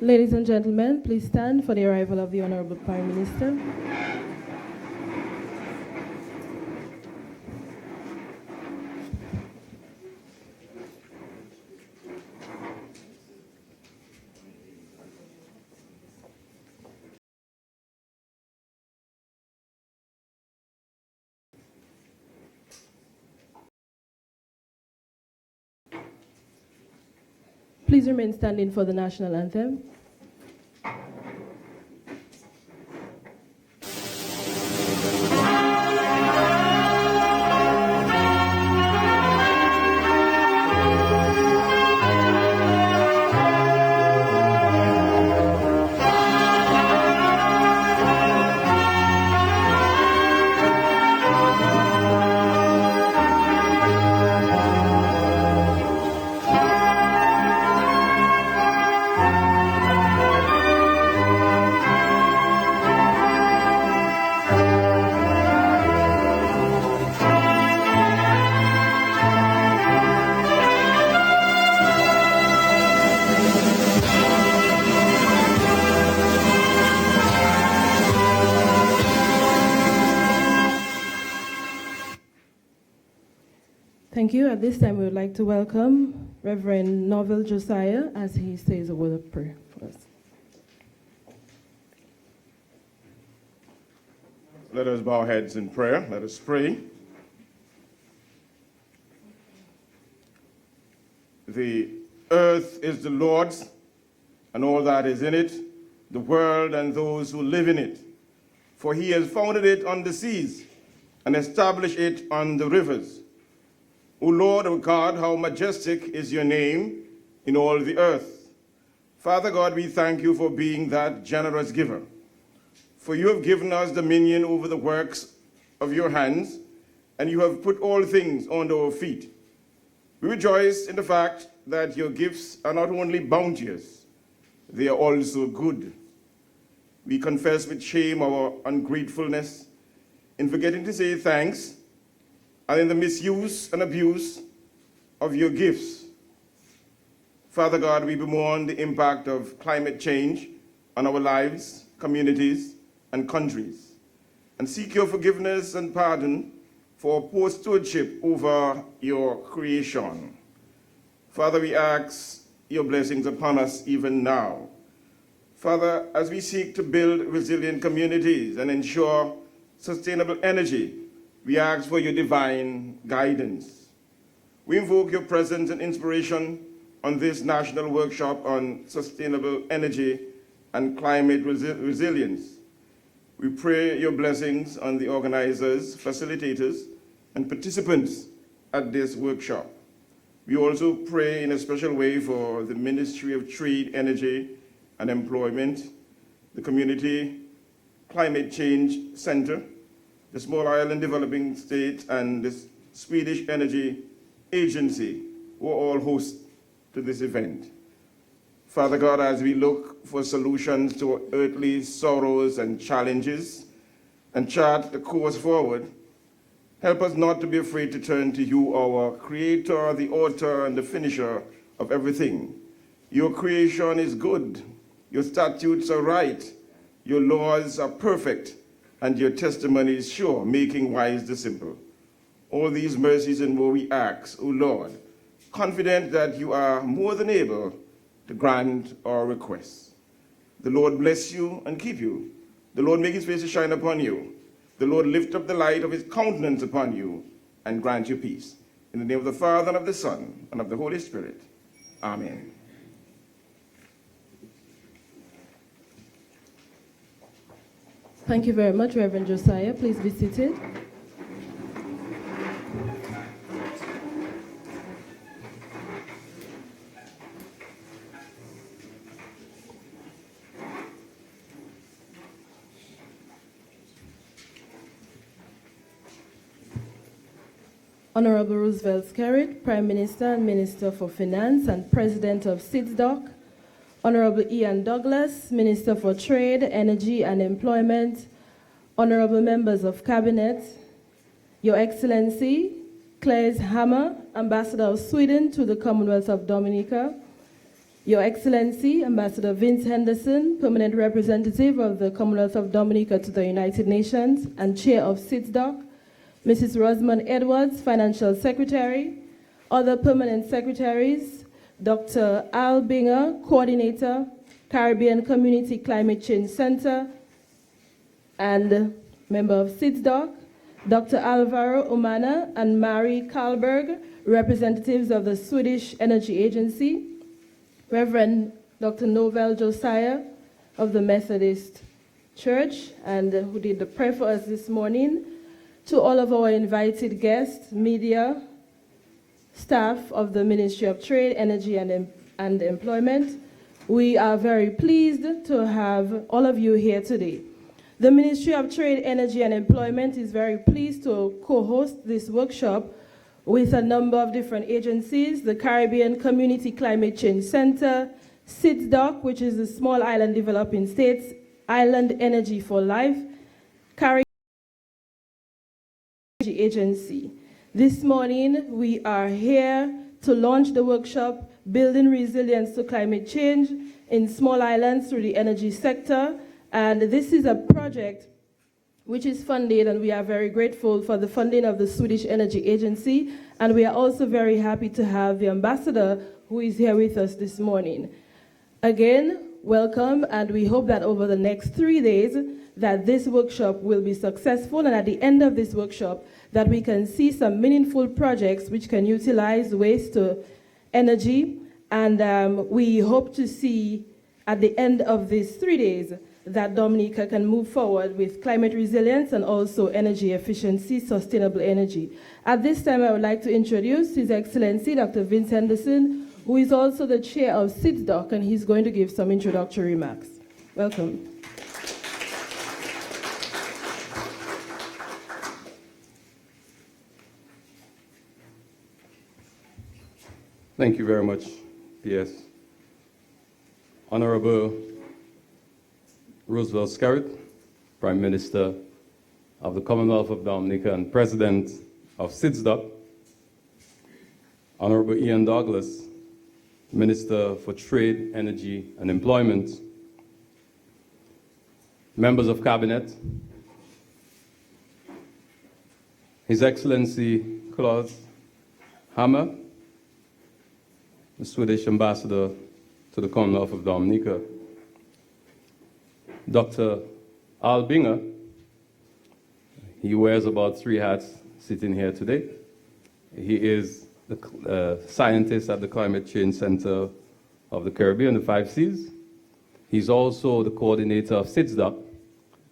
Ladies and gentlemen, please stand for the arrival of the Honorable Prime Minister. Please remain standing for the national anthem. Thank you. At this time, we would like to welcome Reverend Norville Josiah as he says a word of prayer for us. Let us bow our heads in prayer. Let us pray. The earth is the Lord's, and all that is in it, the world and those who live in it. For he has founded it on the seas and established it on the rivers. O Lord, O God, how majestic is your name in all the earth. Father God, we thank you for being that generous giver. For you have given us dominion over the works of your hands, and you have put all things under our feet. We rejoice in the fact that your gifts are not only bounteous, they are also good. We confess with shame our ungratefulness in forgetting to say thanks, and in the misuse and abuse of your gifts. Father God, we bemoan the impact of climate change on our lives, communities, and countries, and seek your forgiveness and pardon for poor stewardship over your creation. Father, we ask your blessings upon us even now. Father, as we seek to build resilient communities and ensure sustainable energy, we ask for your divine guidance. We invoke your presence and inspiration on this national workshop on sustainable energy and climate resilience. We pray your blessings on the organizers, facilitators, and participants at this workshop. We also pray in a special way for the Ministry of Trade, Energy, and Employment, the Community Climate Change Center, the Small Island Developing State, and the Swedish Energy Agency, who are all hosts to this event. Father God, as we look for solutions to earthly sorrows and challenges and chart the course forward, help us not to be afraid to turn to you, our creator, the author, and the finisher of everything. Your creation is good, your statutes are right, your laws are perfect, and your testimony is sure, making wise the simple. All these mercies and more we ask, O Lord, confident that you are more than able to grant our requests. The Lord bless you and keep you. The Lord make his face to shine upon you. The Lord lift up the light of his countenance upon you and grant you peace. In the name of the Father, and of the Son, and of the Holy Spirit. Amen. Thank you very much, Reverend Josiah. Please be seated. Honorable Roosevelt Skerrit, Prime Minister and Minister for Finance and President of SIDSDOC, Honorable Ian Douglas, Minister for Trade, Energy and Employment, Honorable Members of Cabinet, Your Excellency, Claes Hammer, Ambassador of Sweden to the Commonwealth of Dominica, Your Excellency, Ambassador Vince Henderson, Permanent Representative of the Commonwealth of Dominica to the United Nations and Chair of SITSDOC, Mrs. Rosamond Edwards, Financial Secretary, other Permanent Secretaries, Dr. Al Binger, Coordinator, Caribbean Community Climate Change Center, and member of SITSDOC, Dr. Alvaro Umana and Mary Karlberg, representatives of the Swedish Energy Agency, Reverend Dr. Novel Josiah of the Methodist Church, and who did the prayer for us this morning, to all of our invited guests, media, staff of the Ministry of Trade, Energy, and Employment. We are very pleased to have all of you here today. The Ministry of Trade, Energy, and Employment is very pleased to co-host this workshop with a number of different agencies: the Caribbean Community Climate Change Center, SITSDOC, which is the Small Island Developing States Island Energy for Life, Caribbean Energy Agency. This morning, we are here to launch the workshop, Building Resilience to Climate Change in Small Islands through the Energy Sector. And this is a project which is funded, and we are very grateful for the funding of the Swedish Energy Agency. And we are also very happy to have the ambassador who is here with us this morning. Again, welcome, and we hope that over the next 3 days that this workshop will be successful, and at the end of this workshop that we can see some meaningful projects which can utilize waste to energy. And we hope to see at the end of these 3 days that Dominica can move forward with climate resilience and also energy efficiency, sustainable energy. At this time, I would like to introduce His Excellency, Dr. Vince Henderson, who is also the chair of SITSDOC, and he's going to give some introductory remarks. Welcome. Thank you very much, PS. Honorable Roseau, Prime Minister of the Commonwealth of Dominica and President of SITSDOC, Honorable Ian Douglas, Minister for Trade, Energy and Employment, members of Cabinet, His Excellency Claude Hammer, the Swedish Ambassador to the Commonwealth of Dominica, Dr. Al Binger, he wears about 3 hats sitting here today. He is the scientist at the Climate Change Center of the Caribbean, the 5 Cs. He's also the coordinator of SITSDOC,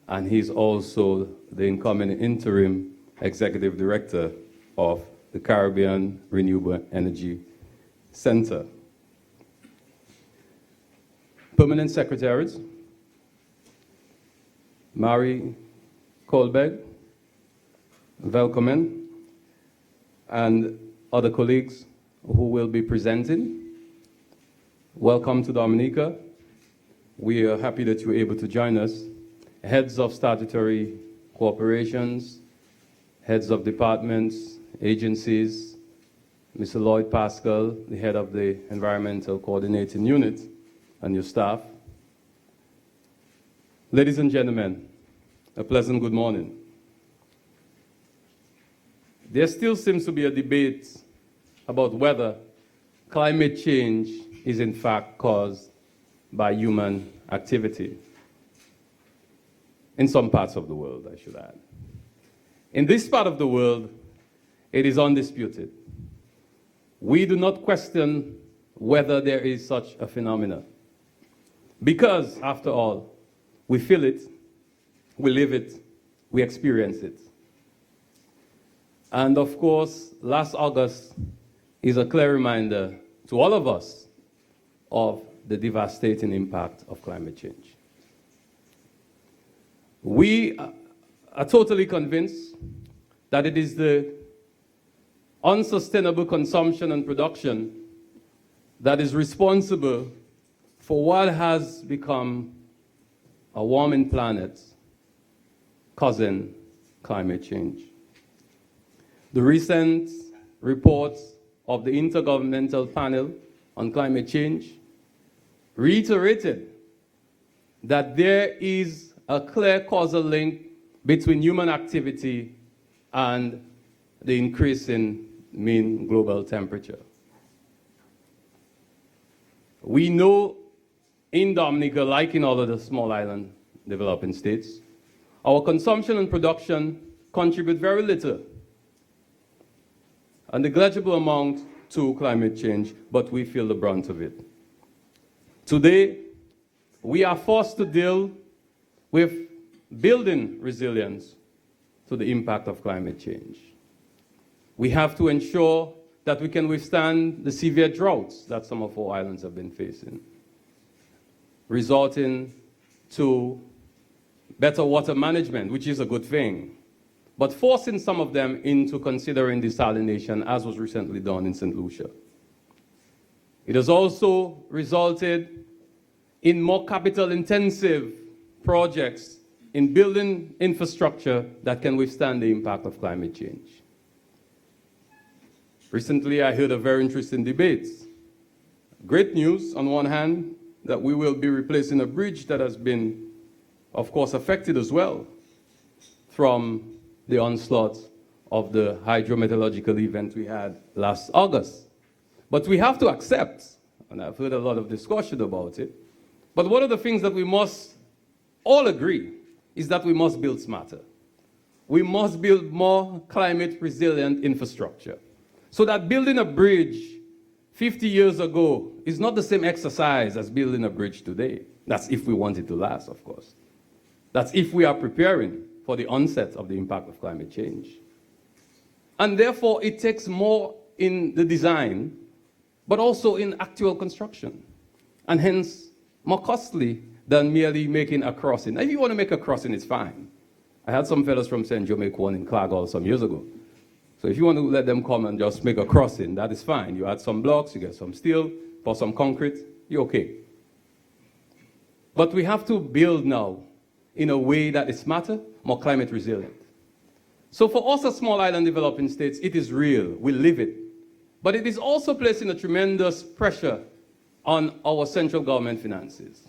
and he's also the incoming interim executive director of the Caribbean Renewable Energy Center. Permanent secretaries: Mary Karlberg, Velkommen, and other colleagues who will be presenting. Welcome to Dominica. We are happy that you were able to join us. Heads of statutory corporations, heads of departments, agencies, Mr. Lloyd Pascal, the head of the Environmental Coordinating Unit, and your staff. Ladies and gentlemen, a pleasant good morning. There still seems to be a debate about whether climate change is in fact caused by human activity. In some parts of the world, I should add. In this part of the world, it is undisputed. We do not question whether there is such a phenomenon. Because, after all, we feel it, we live it, we experience it. And of course, last August is a clear reminder to all of us of the devastating impact of climate change. We are totally convinced that it is the unsustainable consumption and production that is responsible for what has become a warming planet causing climate change. The recent reports of the Intergovernmental Panel on Climate Change reiterated that there is a clear causal link between human activity and the increase in mean global temperature. We know in Dominica, like in all of the small island developing states, our consumption and production contribute very little, a negligible amount to climate change, but we feel the brunt of it. Today, we are forced to deal with building resilience to the impact of climate change. We have to ensure that we can withstand the severe droughts that some of our islands have been facing, resulting to better water management, which is a good thing, but forcing some of them into considering desalination, as was recently done in St. Lucia. It has also resulted in more capital-intensive projects in building infrastructure that can withstand the impact of climate change. Recently, I heard a very interesting debate. Great news, on one hand, that we will be replacing a bridge that has been, of course, affected as well from the onslaught of the hydrometeorological event we had last August. But we have to accept, and I've heard a lot of discussion about it, but one of the things that we must all agree is that we must build smarter. We must build more climate-resilient infrastructure, so that building a bridge 50 years ago is not the same exercise as building a bridge today. That's if we want it to last, of course. That's if we are preparing for the onset of the impact of climate change. And therefore, it takes more in the design, but also in actual construction, and hence more costly than merely making a crossing. Now, if you want to make a crossing, it's fine. I had some fellows from St. Jamaica in Clagall some years ago. So if you want to let them come and just make a crossing, that is fine. You add some blocks, you get some steel, pour some concrete, you're okay. But we have to build now in a way that is smarter, more climate resilient. So for us as small island developing states, it is real, we live it. But it is also placing a tremendous pressure on our central government finances.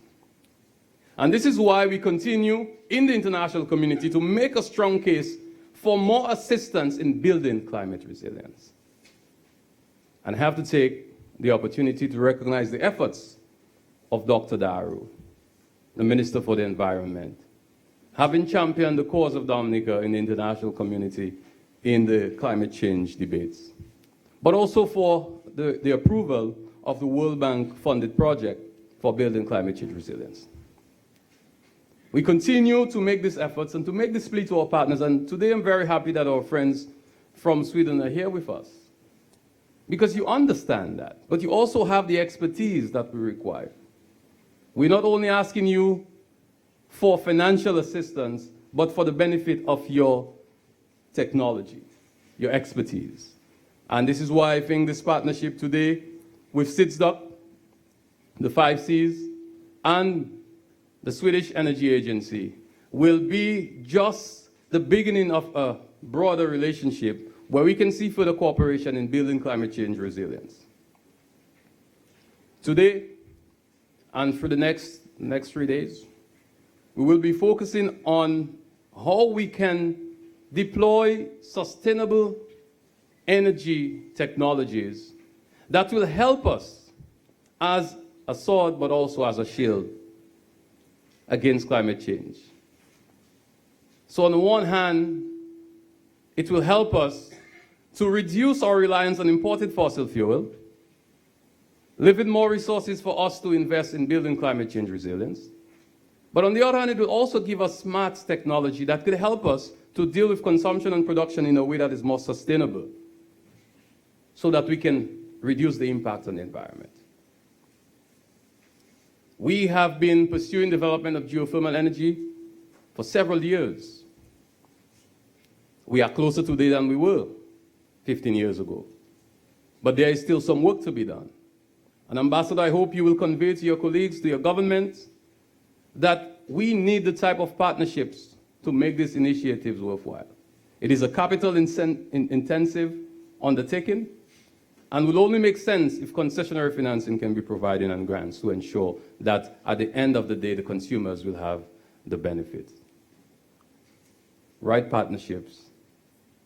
And this is why we continue in the international community to make a strong case for more assistance in building climate resilience. And I have to take the opportunity to recognize the efforts of Dr. Daru, the Minister for the Environment, having championed the cause of Dominica in the international community in the climate change debates, but also for the approval of the World Bank funded project for building climate change resilience. We continue to make these efforts and to make this plea to our partners, and today I'm very happy that our friends from Sweden are here with us, because you understand that, but you also have the expertise that we require. We're not only asking you for financial assistance, but for the benefit of your technology, your expertise. And this is why I think this partnership today with SIDSDOC, the 5 Cs, and the Swedish Energy Agency will be just the beginning of a broader relationship where we can see further cooperation in building climate change resilience. Today, and for the next 3 days, we will be focusing on how we can deploy sustainable energy technologies that will help us as a sword, but also as a shield against climate change. So on the one hand, it will help us to reduce our reliance on imported fossil fuel, leaving more resources for us to invest in building climate change resilience. But on the other hand, it will also give us smart technology that could help us to deal with consumption and production in a way that is more sustainable, so that we can reduce the impact on the environment. We have been pursuing development of geothermal energy for several years. We are closer today than we were 15 years ago. But there is still some work to be done. And Ambassador, I hope you will convey to your colleagues, to your government, that we need the type of partnerships to make these initiatives worthwhile. It is a capital-intensive undertaking, and will only make sense if concessionary financing can be provided and grants to ensure that at the end of the day, the consumers will have the benefit. Right partnerships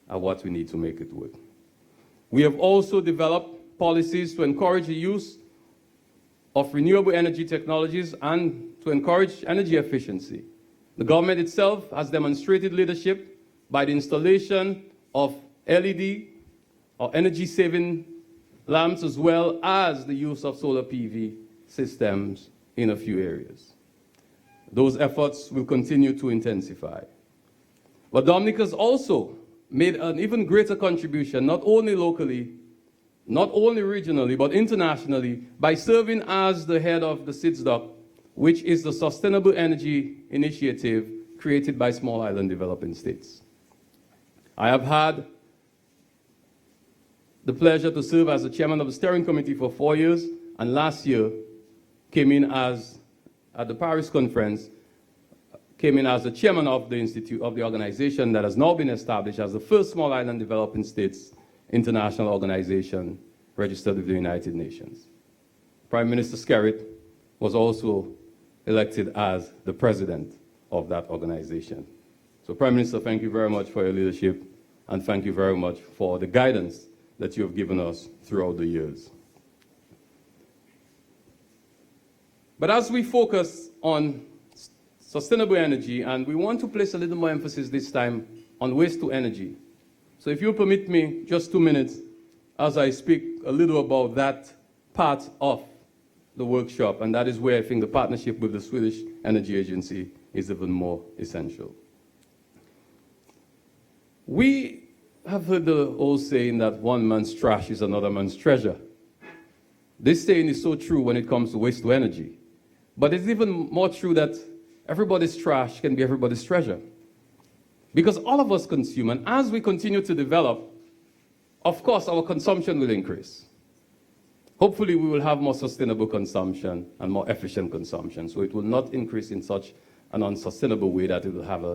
are what we need to make it work. We have also developed policies to encourage the use of renewable energy technologies and to encourage energy efficiency. The government itself has demonstrated leadership by the installation of LED or energy-saving lamps, as well as the use of solar PV systems in a few areas. Those efforts will continue to intensify. But Dominica has also made an even greater contribution, not only locally, not only regionally, but internationally, by serving as the head of the SIDSDOC, which is the Sustainable Energy Initiative created by Small Island Developing States. I have had the pleasure to serve as the chairman of the steering committee for 4 years, and last year came in as, at the Paris conference, came in as the chairman of the institute of the organization that has now been established as the first Small Island Developing States international organization registered with the United Nations. Prime Minister Skerritt was also elected as the president of that organization. So Prime Minister, thank you very much for your leadership, and thank you very much for the guidance that you have given us throughout the years. But as we focus on sustainable energy, and we want to place a little more emphasis this time on waste to energy. So if you permit me just 2 minutes as I speak a little about that part of the workshop, and that is where I think the partnership with the Swedish Energy Agency is even more essential. We have heard the old saying that one man's trash is another man's treasure. This saying is so true when it comes to waste to energy. But it's even more true that everybody's trash can be everybody's treasure. Because all of us consume, and as we continue to develop, of course, our consumption will increase. Hopefully, we will have more sustainable consumption and more efficient consumption, so it will not increase in such an unsustainable way that it will have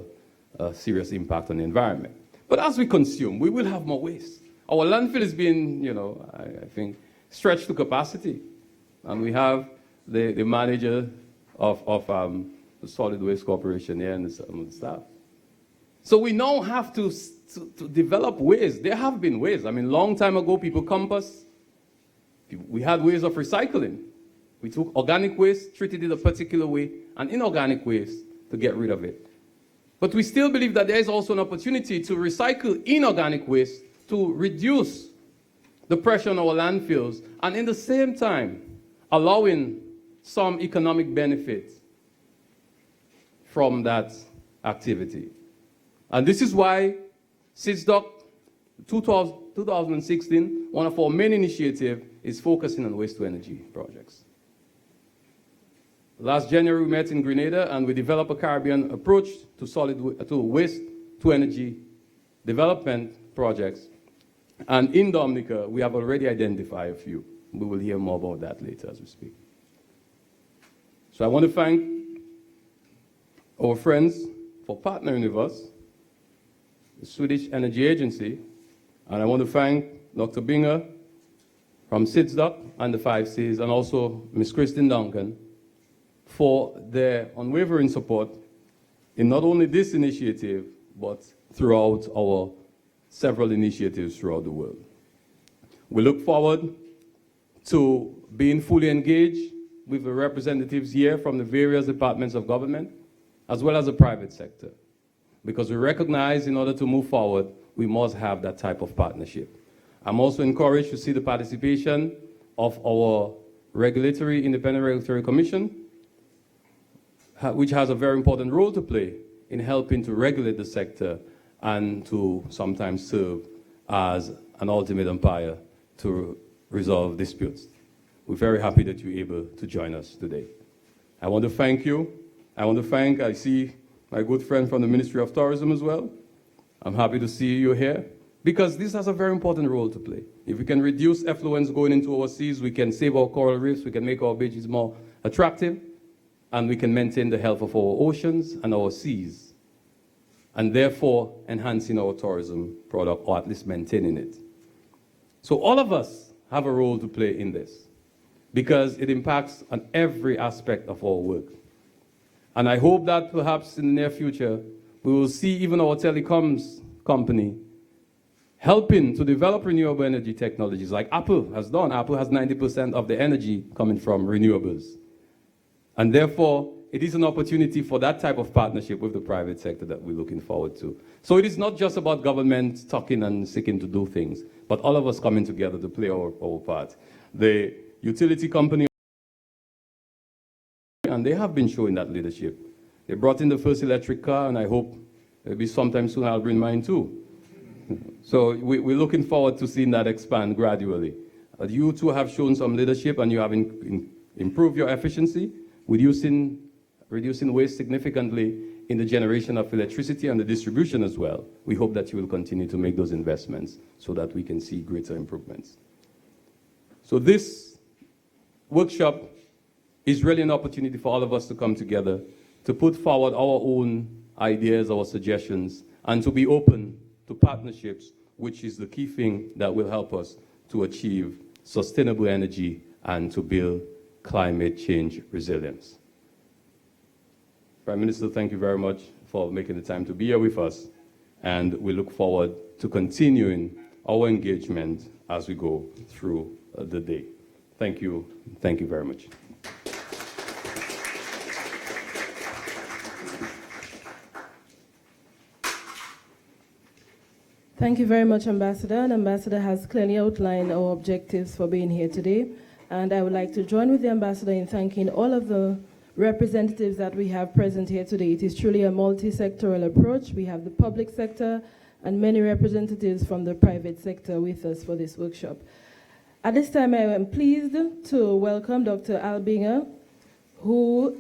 a serious impact on the environment. But as we consume, we will have more waste. Our landfill is being, I think, stretched to capacity. And we have the manager of the Solid Waste Corporation here and some of the staff. So we now have to develop ways. There have been ways. I mean, long time ago, people compost. We had ways of recycling. We took organic waste, treated it a particular way, and inorganic waste to get rid of it. But we still believe that there is also an opportunity to recycle inorganic waste to reduce the pressure on our landfills, and in the same time, allowing some economic benefit from that activity. And this is why SIDSDOC 2016, one of our main initiatives, is focusing on waste-to-energy projects. Last January, we met in Grenada, and we developed a Caribbean approach to waste-to-energy development projects. And in Dominica, we have already identified a few. We will hear more about that later as we speak. So I want to thank our friends for partnering with us, the Swedish Energy Agency, and I want to thank Dr. Binger from SIDSDOC and the 5Cs, and also Ms. Christine Duncan for their unwavering support in not only this initiative, but throughout our several initiatives throughout the world. We look forward to being fully engaged with the representatives here from the various departments of government, as well as the private sector, because we recognize in order to move forward, we must have that type of partnership. I'm also encouraged to see the participation of our Independent Regulatory Commission, which has a very important role to play in helping to regulate the sector and to sometimes serve as an ultimate umpire to resolve disputes. We're very happy that you're able to join us today. I want to thank you. I see my good friend from the Ministry of Tourism as well. I'm happy to see you here, because this has a very important role to play. If we can reduce effluents going into our seas, we can save our coral reefs, we can make our beaches more attractive, and we can maintain the health of our oceans and our seas, and therefore enhancing our tourism product, or at least maintaining it. So all of us have a role to play in this because it impacts on every aspect of our work. And I hope that perhaps in the near future, we will see even our telecoms company helping to develop renewable energy technologies like Apple has done. Apple has 90% of the energy coming from renewables. And therefore, it is an opportunity for that type of partnership with the private sector that we're looking forward to. So it is not just about government talking and seeking to do things, but all of us coming together to play our part. The utility company, and they have been showing that leadership. They brought in the first electric car, and I hope maybe sometime soon I'll bring mine too. So we're looking forward to seeing that expand gradually. You too have shown some leadership, and you have improved your efficiency, reducing waste significantly in the generation of electricity and the distribution as well. We hope that you will continue to make those investments so that we can see greater improvements. So this workshop is really an opportunity for all of us to come together, to put forward our own ideas, our suggestions, and to be open to partnerships, which is the key thing that will help us to achieve sustainable energy and to build climate change resilience. Prime Minister, thank you very much for making the time to be here with us, and we look forward to continuing our engagement as we go through the day. Thank you very much. Thank you very much, Ambassador. And Ambassador has clearly outlined our objectives for being here today. And I would like to join with the Ambassador in thanking all of the representatives that we have present here today. It is truly a multi-sectoral approach. We have the public sector and many representatives from the private sector with us for this workshop. At this time, I am pleased to welcome Dr. Albinger, who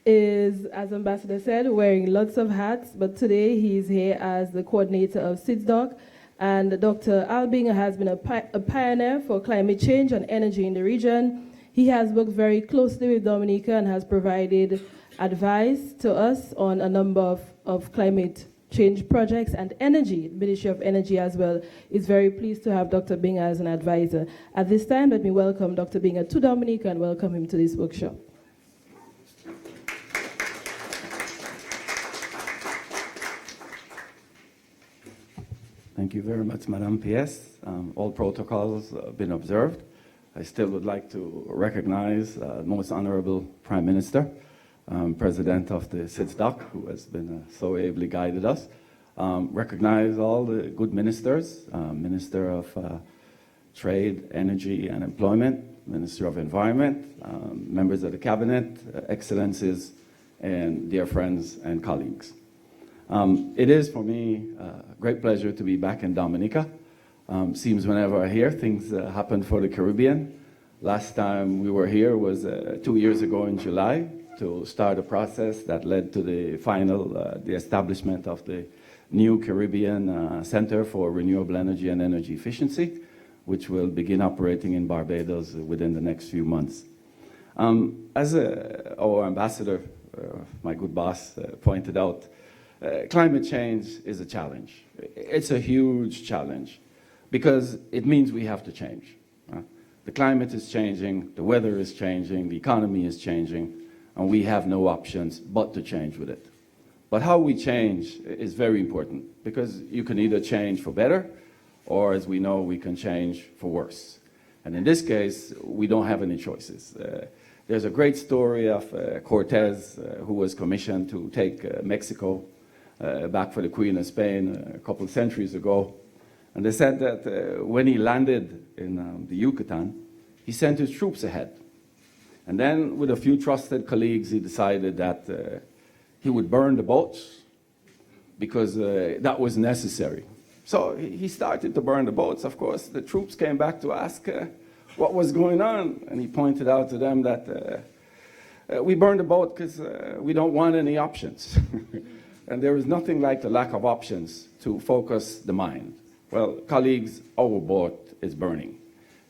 is, as Ambassador said, wearing lots of hats, but today he is here as the coordinator of SIDSDOC. And Dr. Albinger has been a pioneer for climate change and energy in the region. He has worked very closely with Dominica and has provided advice to us on a number of climate change projects and energy. The Ministry of Energy as well is very pleased to have Dr. Binger as an advisor. At this time, let me welcome Dr. Binger to Dominica and welcome him to this workshop. Thank you very much, Madam PS. All protocols have been observed. I still would like to recognize Most Honorable Prime Minister, President of the SIDSDOC, who has been so ably guided us. Recognize all the good ministers, Minister of Trade, Energy and Employment, Minister of Environment, members of the Cabinet, Excellencies, and dear friends and colleagues. It is for me a great pleasure to be back in Dominica. Seems whenever I hear things happen for the Caribbean. Last time we were here was 2 years ago in July to start a process that led to the final, the establishment of the new Caribbean Center for Renewable Energy and Energy Efficiency, which will begin operating in Barbados within the next few months. As our ambassador, my good boss, pointed out, climate change is a challenge. It's a huge challenge because it means we have to change. The climate is changing, the weather is changing, the economy is changing, and we have no options but to change with it. But how we change is very important because you can either change for better or, as we know, we can change for worse. And in this case, we don't have any choices. There's a great story of Cortez, who was commissioned to take Mexico back for the Queen of Spain a couple of centuries ago. And they said that when he landed in the Yucatan, he sent his troops ahead. And then with a few trusted colleagues, he decided that he would burn the boats because that was necessary. So he started to burn the boats. Of course, the troops came back to ask what was going on. And he pointed out to them that we burned the boat because we don't want any options. And there is nothing like the lack of options to focus the mind. Well, colleagues, our boat is burning.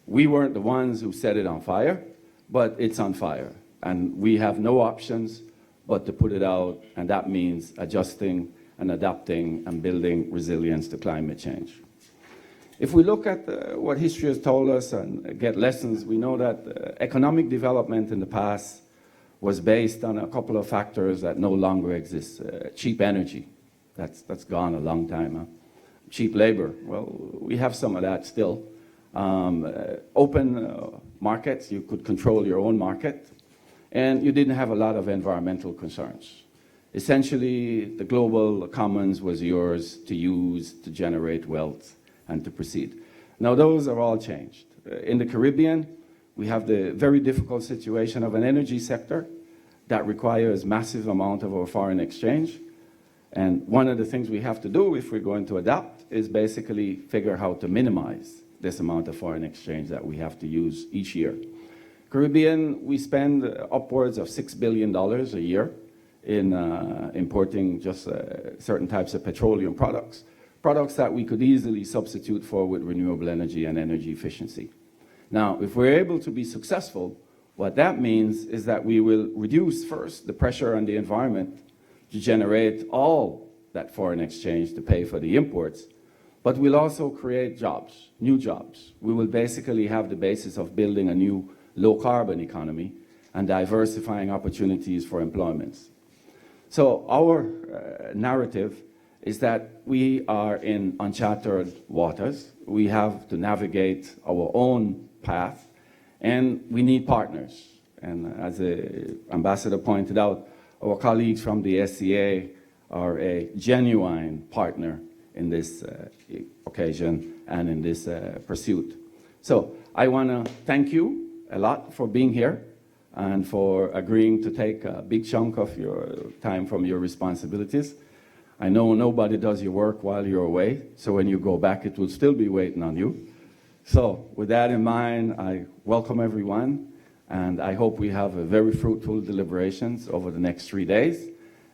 We weren't the ones who set it on fire, but it's on fire. And we have no options but to put it out, and that means adjusting and adapting and building resilience to climate change. If we look at what history has told us and get lessons, we know that economic development in the past was based on a couple of factors that no longer exist. Cheap energy, that's gone a long time. Huh? Cheap labor, well, we have some of that still. Open markets, you could control your own market, and you didn't have a lot of environmental concerns. Essentially, the global commons was yours to use, to generate wealth, and to proceed. Now, those are all changed. In the Caribbean, we have the very difficult situation of an energy sector that requires massive amount of our foreign exchange. And one of the things we have to do if we're going to adapt is basically figure how to minimize this amount of foreign exchange that we have to use each year. Caribbean, we spend upwards of $6 billion a year in importing just certain types of petroleum products that we could easily substitute for with renewable energy and energy efficiency. Now, if we're able to be successful, what that means is that we will reduce first the pressure on the environment to generate all that foreign exchange to pay for the imports, but we'll also create jobs, new jobs. We will basically have the basis of building a new low-carbon economy and diversifying opportunities for employments. So our narrative is that we are in uncharted waters. We have to navigate our own path, and we need partners. And as the ambassador pointed out, our colleagues from the SCA are a genuine partner in this occasion and in this pursuit. So I want to thank you a lot for being here and for agreeing to take a big chunk of your time from your responsibilities. I know nobody does your work while you're away, so when you go back, it will still be waiting on you. So with that in mind, I welcome everyone, and I hope we have a very fruitful deliberations over the next 3 days,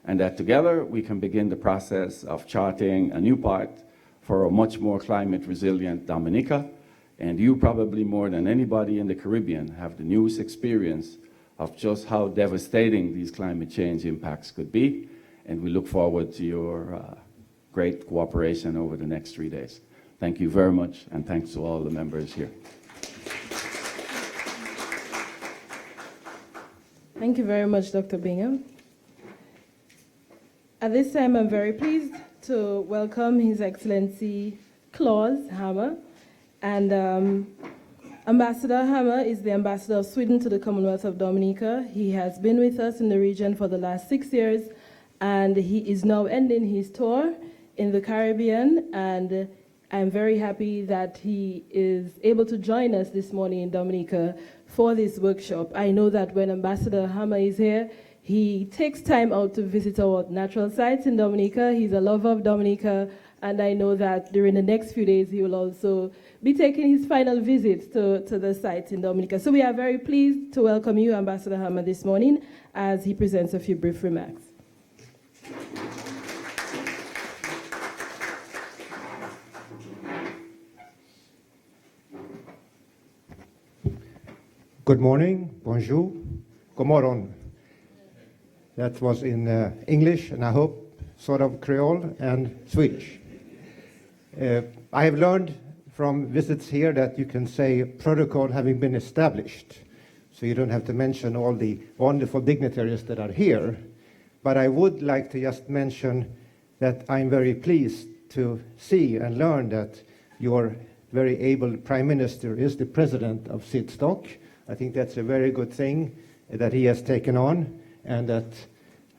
and that together we can begin the process of charting a new path for a much more climate resilient Dominica. And you probably more than anybody in the Caribbean have the newest experience of just how devastating these climate change impacts could be. And we look forward to your great cooperation over the next 3 days. Thank you very much, and thanks to all the members here. Thank you very much, Dr. Bingham. At this time, I'm very pleased to welcome His Excellency Claus Hammer. And Ambassador Hammer is the ambassador of Sweden to the Commonwealth of Dominica. He has been with us in the region for the last 6 years, and he is now ending his tour in the Caribbean, and I'm very happy that he is able to join us this morning in Dominica for this workshop. I know that when Ambassador Hammer is here, he takes time out to visit our natural sites in Dominica. He's a lover of Dominica, and I know that during the next few days he will also be taking his final visit to the sites in Dominica. So we are very pleased to welcome you, Ambassador Hammer, this morning as he presents a few brief remarks. Good morning, bonjour, god morgon. That was in English, and I hope sort of Creole and Swedish. I have learned from visits here that you can say protocol having been established, so you don't have to mention all the wonderful dignitaries that are here. But I would like to just mention that I'm very pleased to see and learn that your very able Prime Minister is the president of SIDSTOC. I think that's a very good thing that he has taken on, and that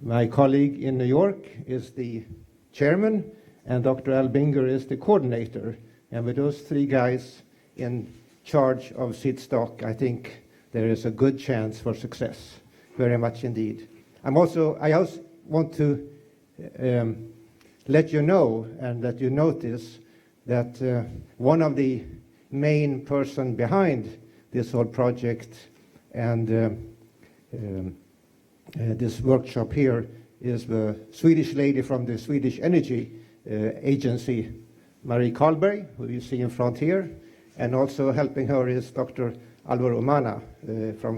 my colleague in New York is the chairman, and Dr. Albinger is the coordinator. And with those three guys in charge of SIDSTOC, I think there is a good chance for success, very much indeed. I also want to let you know, and that you notice, that one of the main person behind this whole project and this workshop here is the Swedish lady from the Swedish Energy Agency, Marie Karlberg, who you see in front here, and also helping her is Dr. Alvaro Mana,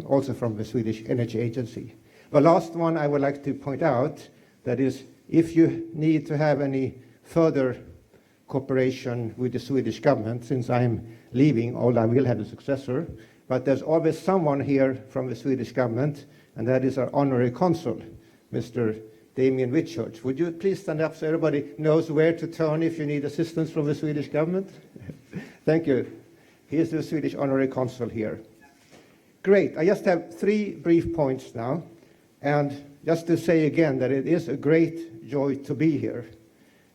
also from the Swedish Energy Agency. The last one I would like to point out, that is, if you need to have any further cooperation with the Swedish government. Since I'm leaving, I will have a successor. But there's always someone here from the Swedish government, and that is our honorary consul, Mr. Damien Whitchurch. Would you please stand up so everybody knows where to turn if you need assistance from the Swedish government? Thank you. He is the Swedish honorary consul here. Great. I just have 3 brief points now. And just to say again that it is a great joy to be here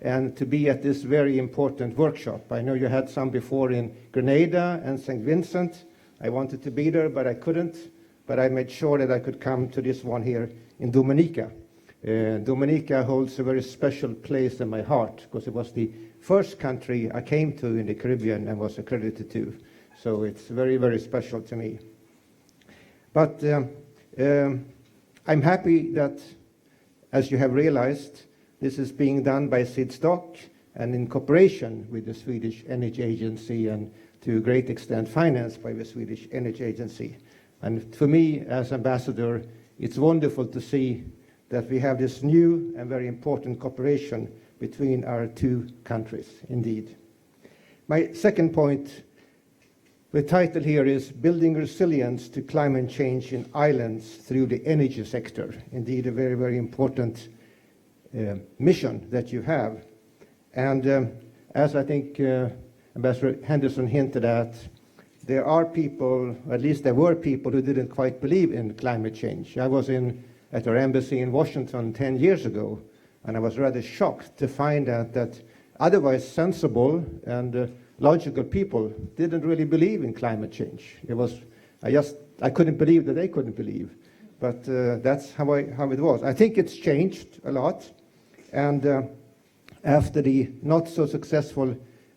and to be at this very important workshop. I know you had some before in Grenada and St. Vincent. I wanted to be there, but I couldn't. But I made sure that I could come to this one here in Dominica. Dominica holds a very special place in my heart because it was the first country I came to in the Caribbean and was accredited to. So it's very, very special to me. But I'm happy that, as you have realized, this is being done by SIDSTOC and in cooperation with the Swedish Energy Agency and to a great extent financed by the Swedish Energy Agency. And for me, as ambassador, it's wonderful to see that we have this new and very important cooperation between our 2 countries, indeed. My second point, the title here is Building Resilience to Climate Change in Islands Through the Energy Sector. Indeed, a very, very important mission that you have. And as I think Ambassador Henderson hinted at, there are people, at least there were people, who didn't quite believe in climate change. I was at our embassy in Washington 10 years ago, and I was rather shocked to find out that otherwise sensible and logical people didn't really believe in climate change. I couldn't believe that they couldn't believe. But that's how it was. I think it's changed a lot. And after the not so successful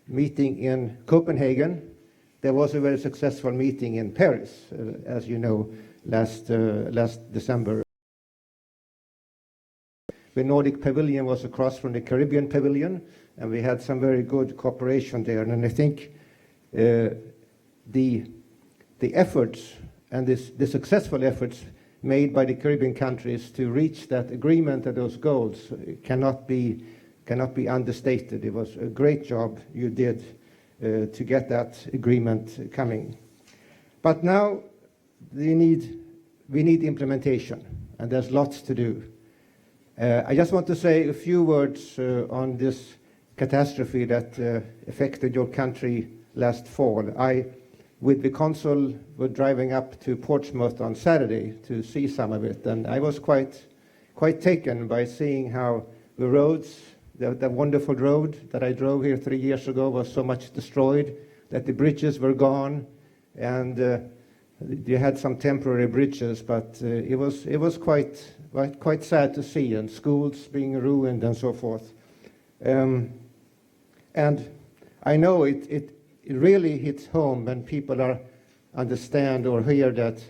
meeting in Copenhagen, there was a very successful meeting in Paris, as you know, last December. The Nordic Pavilion was across from the Caribbean Pavilion, and we had some very good cooperation there. And I think the efforts and the successful efforts made by the Caribbean countries to reach that agreement and those goals cannot be understated. It was a great job you did to get that agreement coming. But now we need implementation, and there's lots to do. I just want to say a few words on this catastrophe that affected your country last fall. I, with the consul, were driving up to Portsmouth on Saturday to see some of it, and I was quite taken by seeing how the roads, the wonderful road that I drove here 3 years ago, was so much destroyed, that the bridges were gone, and you had some temporary bridges, but it was quite sad to see, and schools being ruined and so forth. And I know it really hits home when people understand or hear that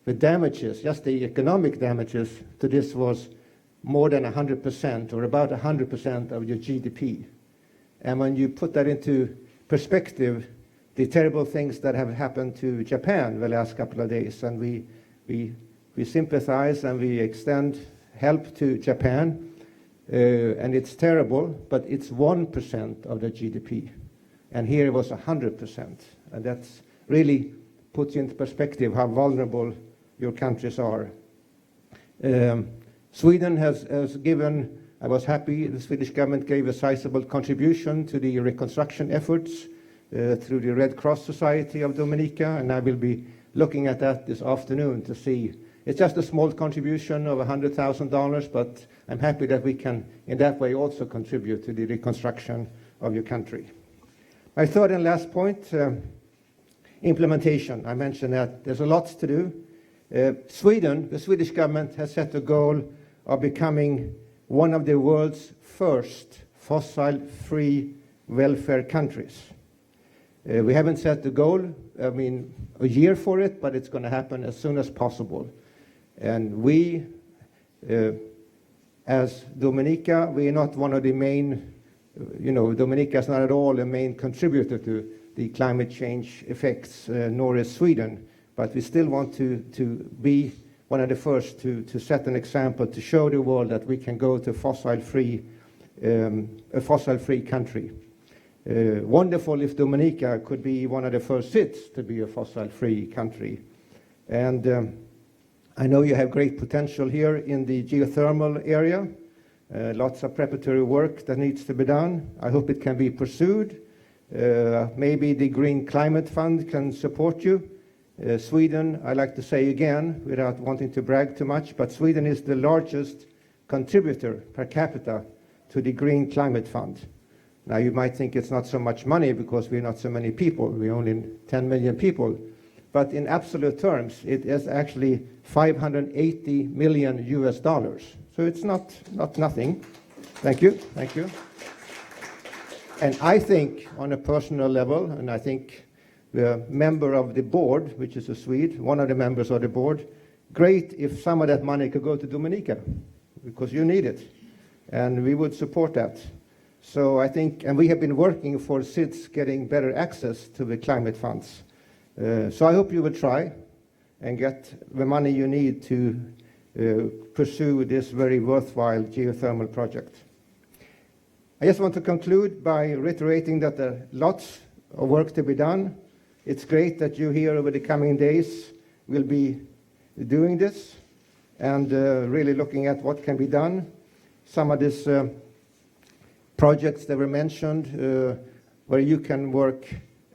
the damages, just the economic damages to this, was more than 100% or about 100% of your GDP. And when you put that into perspective, the terrible things that have happened to Japan the last couple of days, and we sympathize and we extend help to Japan, and it's terrible, but it's 1% of the GDP. And here it was 100%. And that's really puts into perspective how vulnerable your countries are. Sweden has given, I was happy, the Swedish government gave a sizable contribution to the reconstruction efforts through the Red Cross Society of Dominica, and I will be looking at that this afternoon to see. It's just a small contribution of $100,000, but I'm happy that we can, in that way, also contribute to the reconstruction of your country. My third and last point, implementation. I mentioned that there's a lot to do. Sweden, the Swedish government, has set a goal of becoming one of the world's first fossil-free welfare countries. We haven't set the goal, a year for it, but it's going to happen as soon as possible. And we, as Dominica, we are not one of the main, Dominica is not at all a main contributor to the climate change effects, nor is Sweden. But we still want to be one of the first to set an example, to show the world that we can go to a fossil-free country. Wonderful if Dominica could be one of the first SIDS to be a fossil-free country. And I know you have great potential here in the geothermal area. Lots of preparatory work that needs to be done. I hope it can be pursued. Maybe the Green Climate Fund can support you. Sweden, I like to say again, without wanting to brag too much, but Sweden is the largest contributor per capita to the Green Climate Fund. Now you might think it's not so much money because we're not so many people, we're only 10 million people, but in absolute terms it is actually 580 million US dollars. So it's not nothing. Thank you, thank you. And I think on a personal level, and I think the member of the board, which is a Swede, one of the members of the board, great if some of that money could go to Dominica, because you need it, and we would support that. So I think, and we have been working for SIDS getting better access to the climate funds. So I hope you will try and get the money you need to pursue this very worthwhile geothermal project. I just want to conclude by reiterating that there are lots of work to be done. It's great that you here over the coming days will be doing this and really looking at what can be done. Some of these projects that were mentioned where you can work,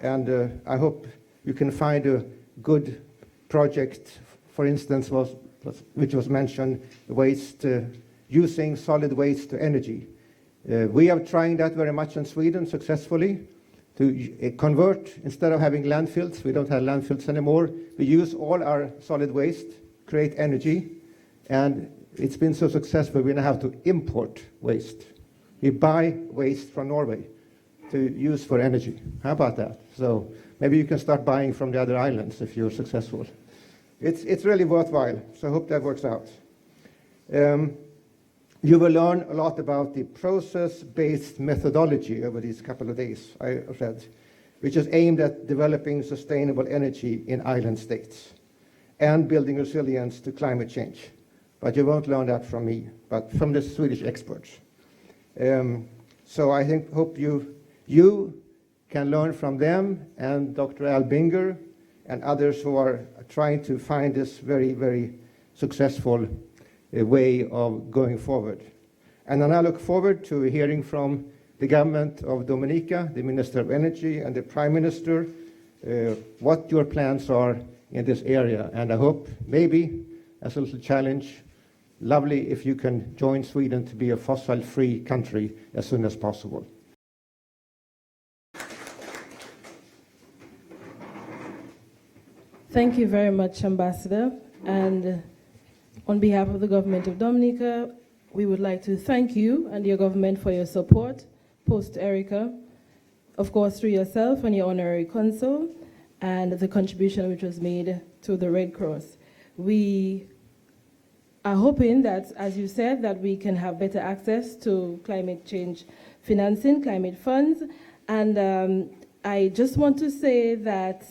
and I hope you can find a good project, for instance, which was mentioned, waste, using solid waste to energy. We are trying that very much in Sweden successfully, to convert, instead of having landfills, we don't have landfills anymore, we use all our solid waste, create energy, and it's been so successful we now have to import waste. We buy waste from Norway to use for energy. How about that? So maybe you can start buying from the other islands if you're successful. It's really worthwhile, so I hope that works out. You will learn a lot about the process-based methodology over these couple of days, I read, which is aimed at developing sustainable energy in island states and building resilience to climate change. But you won't learn that from me, but from the Swedish experts. So I hope you can learn from them and Dr. Al Binger and others who are trying to find this very, very successful way of going forward. And then I look forward to hearing from the government of Dominica, the Minister of Energy and the Prime Minister, what your plans are in this area. And I hope, maybe, as a little challenge, lovely if you can join Sweden to be a fossil-free country as soon as possible. Thank you very much, Ambassador. And on behalf of the government of Dominica, we would like to thank you and your government for your support, post-Erica, of course through yourself and your honorary consul, and the contribution which was made to the Red Cross. We are hoping that, as you said, that we can have better access to climate change financing, climate funds, and I just want to say that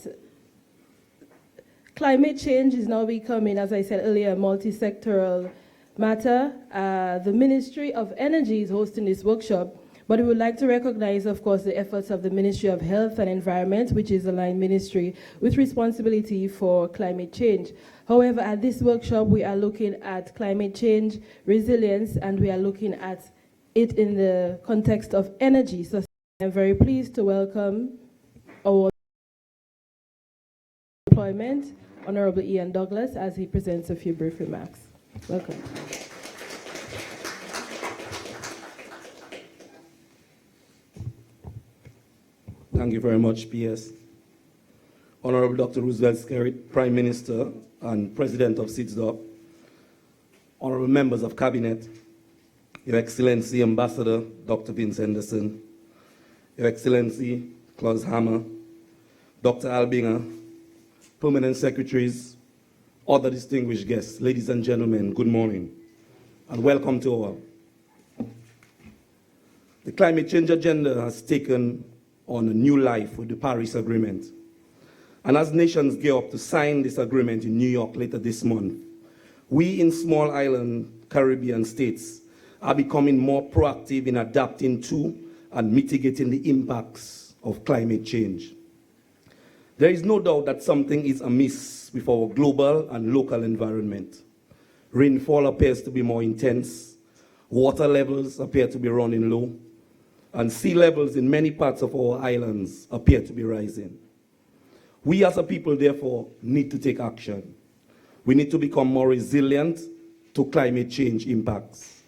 climate change is now becoming, as I said earlier, a multi-sectoral matter. The Ministry of Energy is hosting this workshop, but we would like to recognize, of course, the efforts of the Ministry of Health and Environment, which is a line ministry with responsibility for climate change. However, at this workshop, we are looking at climate change, resilience, and we are looking at it in the context of energy. So I'm very pleased to welcome our employment, Honorable Ian Douglas, as he presents a few brief remarks. Welcome. Thank you very much, PS. Honorable Dr. Roosevelt Skerrit, Prime Minister and President of SIDS-DOC, Honorable Members of Cabinet, Your Excellency Ambassador Dr. Vince Henderson, Your Excellency Klaus Hammer, Dr. Al Binger, Permanent Secretaries, other distinguished guests, ladies and gentlemen, good morning, and welcome to all. The climate change agenda has taken on a new life with the Paris Agreement. And as nations gear up to sign this agreement in New York later this month, we in small island Caribbean states are becoming more proactive in adapting to and mitigating the impacts of climate change. There is no doubt that something is amiss with our global and local environment. Rainfall appears to be more intense, water levels appear to be running low, and sea levels in many parts of our islands appear to be rising. We as a people, therefore, need to take action. We need to become more resilient to climate change impacts.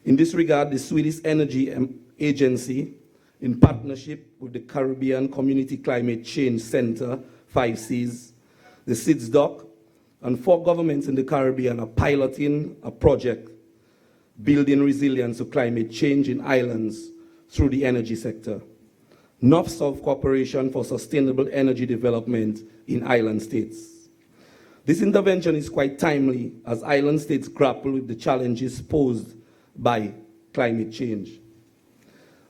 In this regard, the Swedish Energy Agency, in partnership with the Caribbean Community Climate Change Center, 5Cs, the CCCCC, and 4 governments in the Caribbean are piloting a project building resilience to climate change in islands through the energy sector. North-South Cooperation for Sustainable Energy Development in Island States. This intervention is quite timely as island states grapple with the challenges posed by climate change.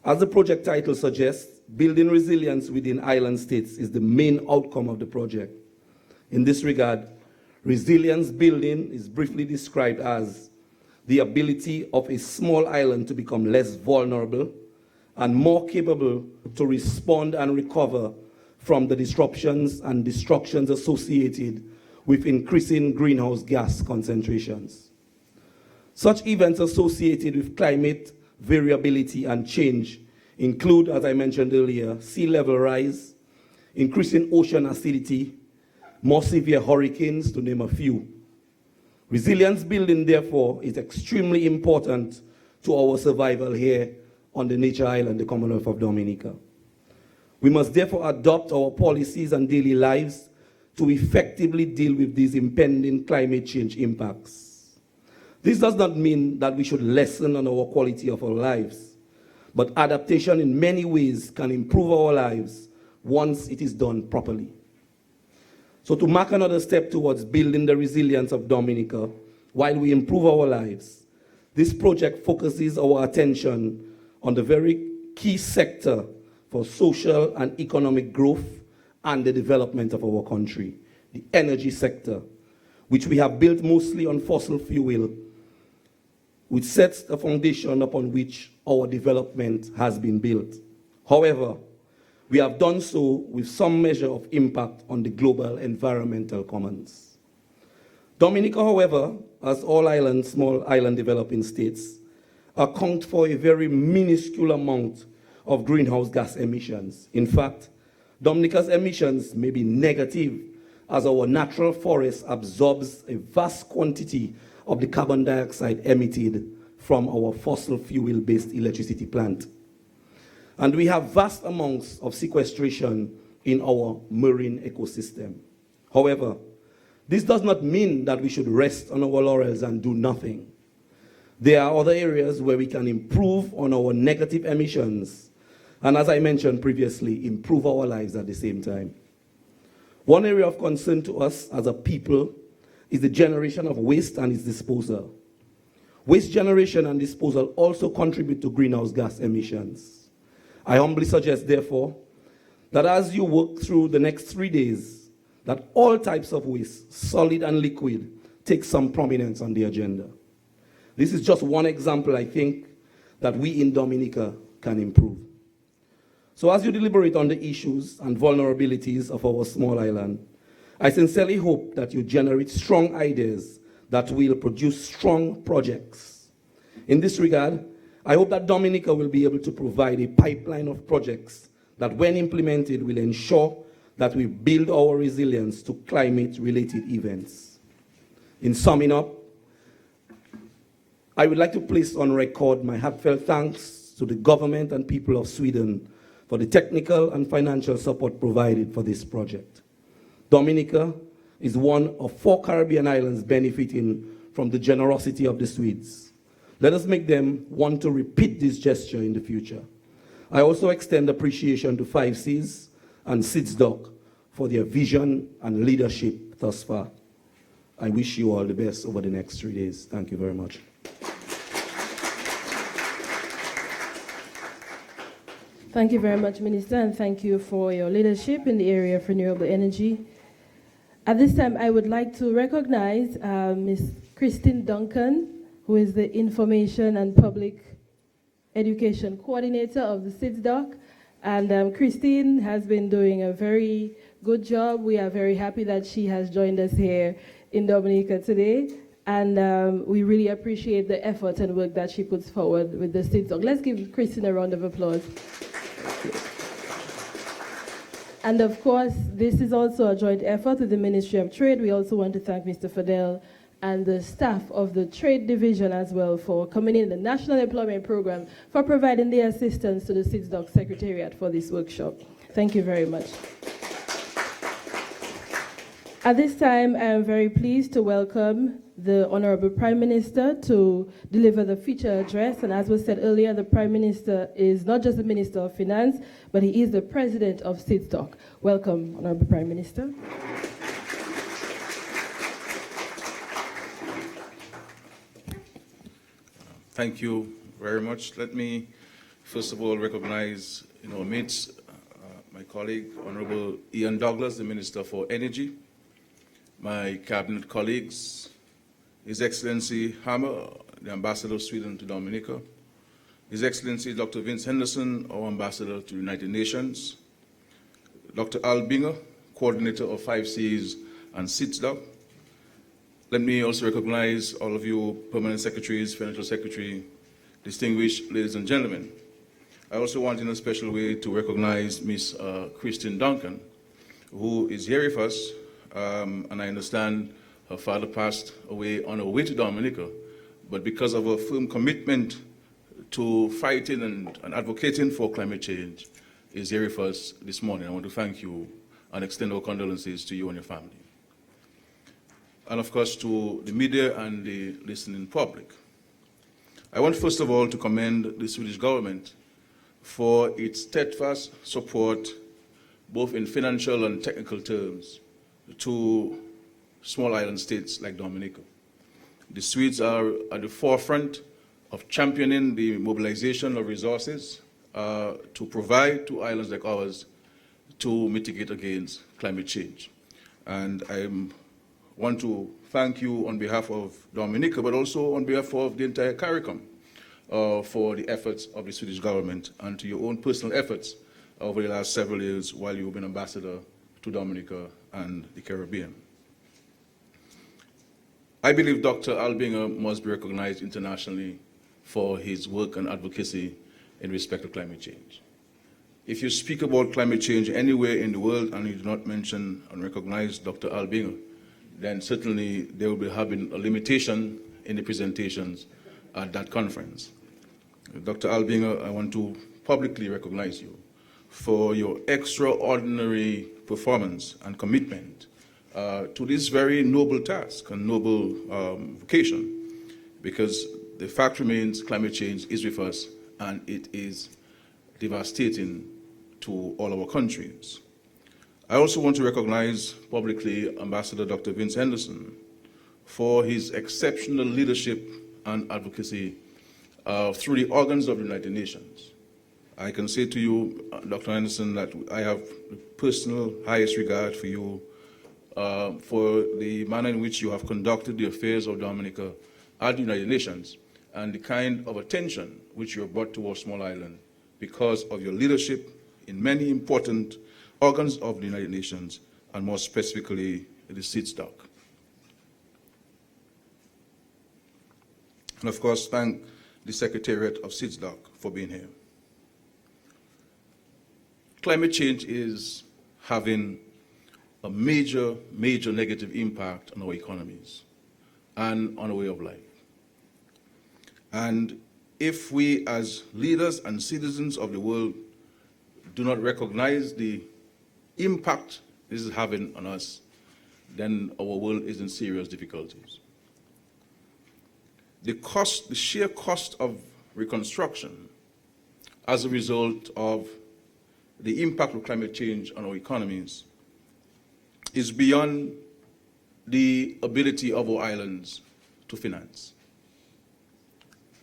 As the project title suggests, building resilience within island states is the main outcome of the project. In this regard, resilience building is briefly described as the ability of a small island to become less vulnerable and more capable to respond and recover from the disruptions and destructions associated with increasing greenhouse gas concentrations. Such events associated with climate variability and change include, as I mentioned earlier, sea level rise, increasing ocean acidity, more severe hurricanes, to name a few. Resilience building, therefore, is extremely important to our survival here on the nature island, the Commonwealth of Dominica. We must therefore adopt our policies and daily lives to effectively deal with these impending climate change impacts. This does not mean that we should lessen on our quality of our lives, but adaptation in many ways can improve our lives once it is done properly. So to mark another step towards building the resilience of Dominica while we improve our lives, this project focuses our attention on the very key sector for social and economic growth and the development of our country, the energy sector, which we have built mostly on fossil fuel, which sets the foundation upon which our development has been built. However, we have done so with some measure of impact on the global environmental commons. Dominica, however, as all islands, small island developing states, account for a very minuscule amount of greenhouse gas emissions. In fact, Dominica's emissions may be negative as our natural forest absorbs a vast quantity of the carbon dioxide emitted from our fossil fuel-based electricity plant. And we have vast amounts of sequestration in our marine ecosystem. However, this does not mean that we should rest on our laurels and do nothing. There are other areas where we can improve on our negative emissions, and as I mentioned previously, improve our lives at the same time. One area of concern to us as a people is the generation of waste and its disposal. Waste generation and disposal also contribute to greenhouse gas emissions. I humbly suggest, therefore, that as you work through the next 3 days, that all types of waste, solid and liquid, take some prominence on the agenda. This is just one example, I think, that we in Dominica can improve. So as you deliberate on the issues and vulnerabilities of our small island, I sincerely hope that you generate strong ideas that will produce strong projects. In this regard, I hope that Dominica will be able to provide a pipeline of projects that, when implemented, will ensure that we build our resilience to climate-related events. In summing up, I would like to place on record my heartfelt thanks to the government and people of Sweden for the technical and financial support provided for this project. Dominica is one of 4 Caribbean islands benefiting from the generosity of the Swedes. Let us make them want to repeat this gesture in the future. I also extend appreciation to 5Cs and CCCCC for their vision and leadership thus far. I wish you all the best over the next 3 days. Thank you very much. Thank you very much, Minister, and thank you for your leadership in the area of renewable energy. At this time, I would like to recognize Ms. Christine Duncan, who is the Information and Public Education Coordinator of the SIDSDOC. And Christine has been doing a very good job. We are very happy that she has joined us here in Dominica today. And we really appreciate the effort and work that she puts forward with the SIDSDOC. Let's give Christine a round of applause. And of course, this is also a joint effort with the Ministry of Trade. We also want to thank Mr. Fadel and the staff of the Trade Division as well for coming in, the National Employment Program, for providing the assistance to the SIDSDOC Secretariat for this workshop. Thank you very much. At this time, I am very pleased to welcome the Honorable Prime Minister to deliver the feature address. And as was said earlier, the Prime Minister is not just the Minister of Finance, but he is the President of SIDSDOC. Welcome, Honorable Prime Minister. Thank you very much. Let me first of all recognize in our midst my colleague, Honorable Ian Douglas, the Minister for Energy, my cabinet colleagues, His Excellency Hammer, the Ambassador of Sweden to Dominica, His Excellency Dr. Vince Henderson, our Ambassador to the United Nations, Dr. Al Binger, Coordinator of 5Cs and SIDSDOC. Let me also recognize all of you Permanent Secretaries, Financial Secretary, distinguished ladies and gentlemen. I also want in a special way to recognize Miss Christine Duncan, who is here with us, and I understand her father passed away on her way to Dominica, but because of her firm commitment to fighting and advocating for climate change, is here with us this morning. I want to thank you and extend our condolences to you and your family. And of course to the media and the listening public. I want first of all to commend the Swedish government for its steadfast support, both in financial and technical terms, to small island states like Dominica. The Swedes are at the forefront of championing the mobilization of resources to provide to islands like ours to mitigate against climate change. And I want to thank you on behalf of Dominica, but also on behalf of the entire CARICOM for the efforts of the Swedish government and to your own personal efforts over the last several years while you've been ambassador to Dominica and the Caribbean. I believe Dr. Albinger must be recognized internationally for his work and advocacy in respect to climate change. If you speak about climate change anywhere in the world and you do not mention and recognize Dr. Albinger, then certainly there will be having a limitation in the presentations at that conference. Dr. Albinger, I want to publicly recognize you for your extraordinary performance and commitment to this very noble task and noble vocation, because the fact remains climate change is with us and it is devastating to all our countries. I also want to recognize publicly Ambassador Dr. Vince Henderson for his exceptional leadership and advocacy through the organs of the United Nations. I can say to you, Dr. Henderson, that I have the personal highest regard for you for the manner in which you have conducted the affairs of Dominica at the United Nations and the kind of attention which you have brought to our small island because of your leadership in many important organs of the United Nations, and more specifically the SIDSDOC. And of course, thank the Secretariat of SIDSDOC for being here. Climate change is having a major, major negative impact on our economies and on our way of life. And if we as leaders and citizens of the world do not recognize the impact this is having on us, then our world is in serious difficulties. The sheer cost of reconstruction as a result of the impact of climate change on our economies is beyond the ability of our islands to finance.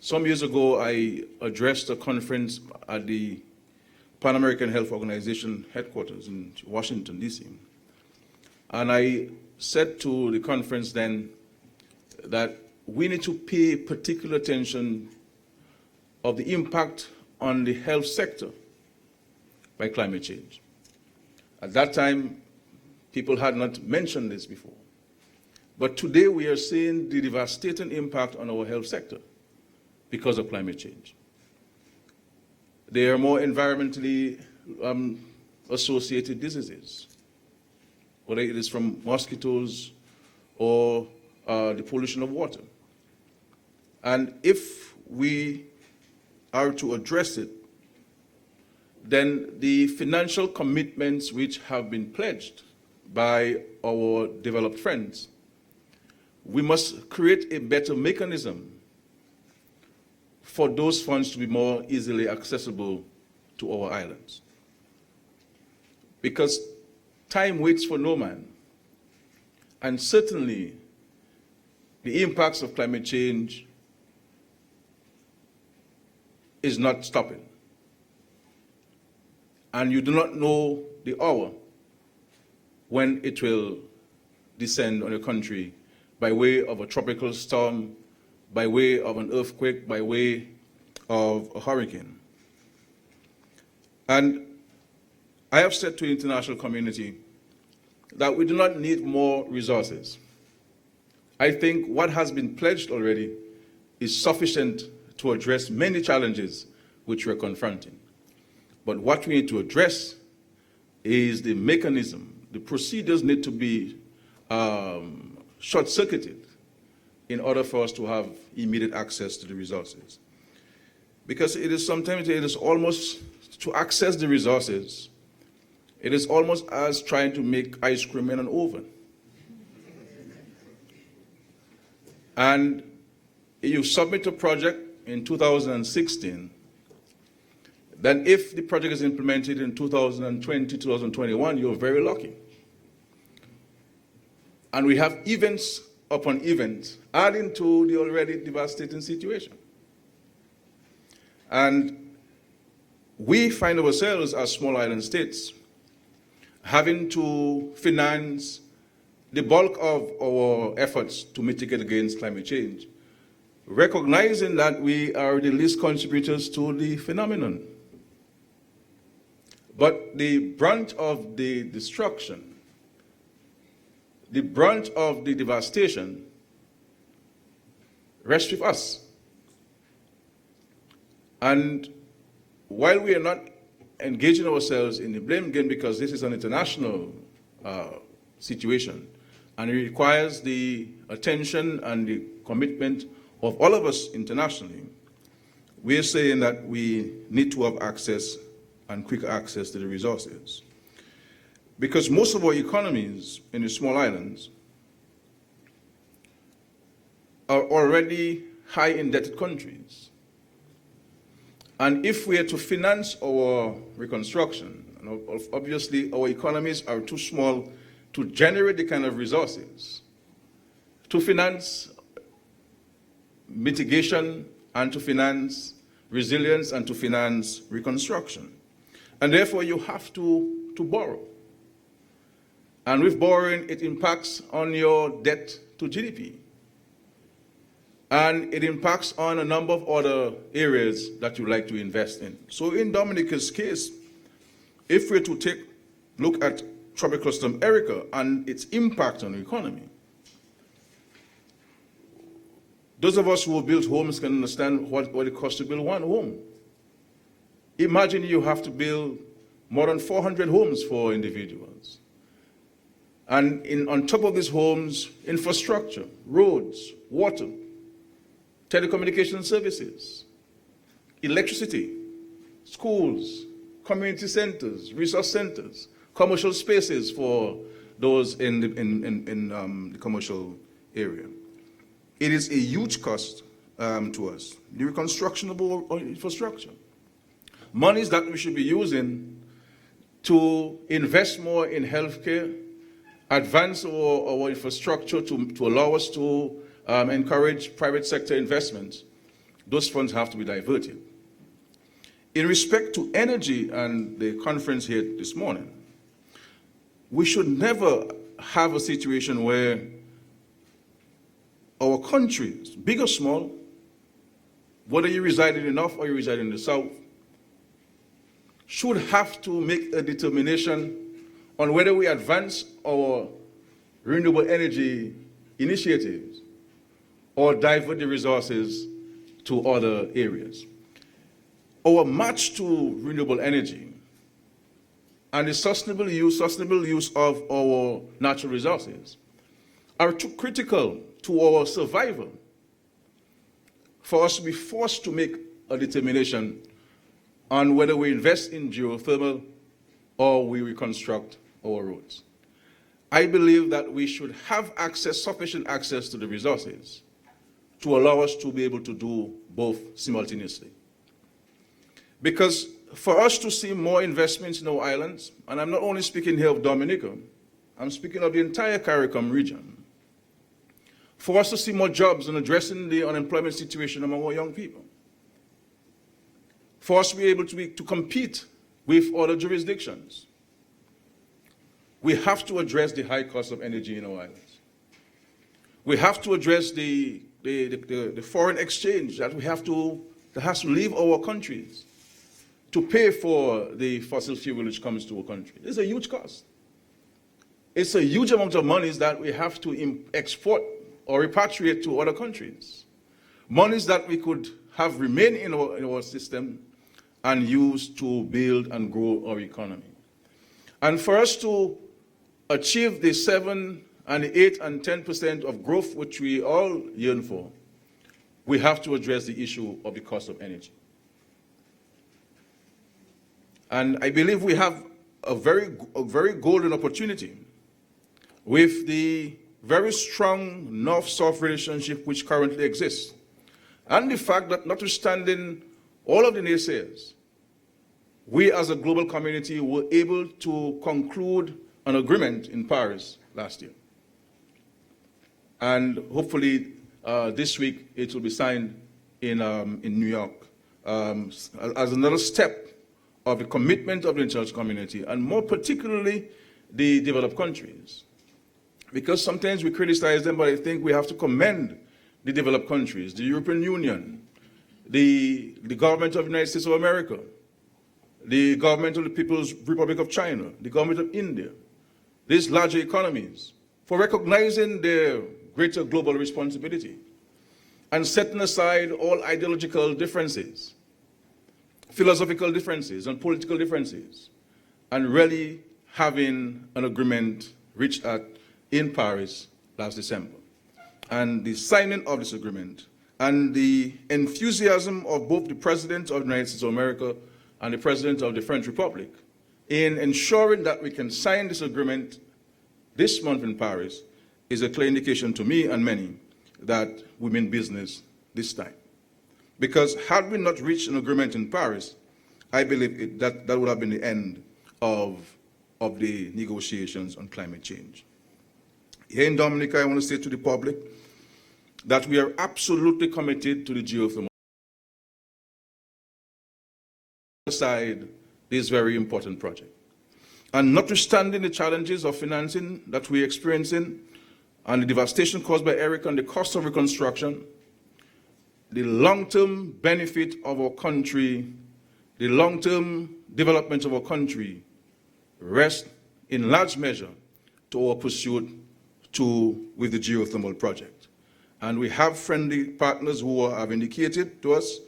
Some years ago, I addressed a conference at the Pan American Health Organization headquarters in Washington, D.C. And I said to the conference then that we need to pay particular attention of the impact on the health sector by climate change. At that time, people had not mentioned this before. But today we are seeing the devastating impact on our health sector because of climate change. There are more environmentally associated diseases, whether it is from mosquitoes or the pollution of water. And if we are to address it, then the financial commitments which have been pledged by our developed friends, we must create a better mechanism for those funds to be more easily accessible to our islands. Because time waits for no man, and certainly the impacts of climate change is not stopping. And you do not know the hour when it will descend on your country by way of a tropical storm, by way of an earthquake, by way of a hurricane. And I have said to the international community that we do not need more resources. I think what has been pledged already is sufficient to address many challenges which we're confronting. But what we need to address is the mechanism. The procedures need to be short-circuited in order for us to have immediate access to the resources. Because sometimes it is almost, to access the resources, it is almost as trying to make ice cream in an oven. And you submit a project in 2016, then if the project is implemented in 2020, 2021, you're very lucky. And we have events upon events adding to the already devastating situation. And we find ourselves as small island states having to finance the bulk of our efforts to mitigate against climate change, recognizing that we are the least contributors to the phenomenon. But the brunt of the destruction, the brunt of the devastation rests with us. And while we are not engaging ourselves in the blame game, because this is an international situation, and it requires the attention and the commitment of all of us internationally, we are saying that we need to have access and quick access to the resources. Because most of our economies in the small islands are already high indebted countries. And if we are to finance our reconstruction, and obviously our economies are too small to generate the kind of resources to finance mitigation and to finance resilience and to finance reconstruction. And therefore you have to borrow. And with borrowing, it impacts on your debt to GDP. And it impacts on a number of other areas that you like to invest in. So in Dominica's case, if we're to look at Tropical Storm Erica and its impact on the economy, those of us who have built homes can understand what it costs to build one home. Imagine you have to build more than 400 homes for individuals. And on top of these homes, infrastructure, roads, water, telecommunication services, electricity, schools, community centers, resource centers, commercial spaces for those in the commercial area. It is a huge cost to us, the reconstruction of our infrastructure. Monies that we should be using to invest more in healthcare, advance our infrastructure to allow us to encourage private sector investments, those funds have to be diverted. In respect to energy and the conference here this morning, we should never have a situation where our countries, big or small, whether you reside in the north or you reside in the south, should have to make a determination on whether we advance our renewable energy initiatives or divert the resources to other areas. Our march to renewable energy and the sustainable use of our natural resources are too critical to our survival for us to be forced to make a determination on whether we invest in geothermal or we reconstruct our roads. I believe that we should have sufficient access to the resources to allow us to be able to do both simultaneously. Because for us to see more investments in our islands, and I'm not only speaking here of Dominica, I'm speaking of the entire CARICOM region, for us to see more jobs and addressing the unemployment situation among our young people, for us to be able to compete with other jurisdictions, we have to address the high cost of energy in our islands. We have to address the foreign exchange that has to leave our countries to pay for the fossil fuel which comes to our country. It's a huge cost. It's a huge amount of monies that we have to export or repatriate to other countries. Monies that we could have remain in our system and use to build and grow our economy. And for us to achieve the 7 and 8 and 10% of growth which we all yearn for, we have to address the issue of the cost of energy. And I believe we have a very golden opportunity with the very strong North-South relationship which currently exists, and the fact that notwithstanding all of the naysayers, we as a global community were able to conclude an agreement in Paris last year. And hopefully this week it will be signed in New York as another step of the commitment of the international community, and more particularly the developed countries. Because sometimes we criticize them, but I think we have to commend the developed countries, the European Union, the government of the United States of America, the government of the People's Republic of China, the government of India, these larger economies, for recognizing their greater global responsibility and setting aside all ideological differences, philosophical differences, and political differences, and really having an agreement reached in Paris last December. And the signing of this agreement and the enthusiasm of both the President of the United States of America and the President of the French Republic in ensuring that we can sign this agreement this month in Paris is a clear indication to me and many that we mean business this time. Because had we not reached an agreement in Paris, I believe that would have been the end of the negotiations on climate change. Here in Dominica, I want to say to the public that we are absolutely committed to the geothermal side, this very important project. And notwithstanding the challenges of financing that we're experiencing and the devastation caused by Eric and the cost of reconstruction, the long-term benefit of our country, the long-term development of our country rests in large measure to our pursuit with the geothermal project. And we have friendly partners who have indicated to us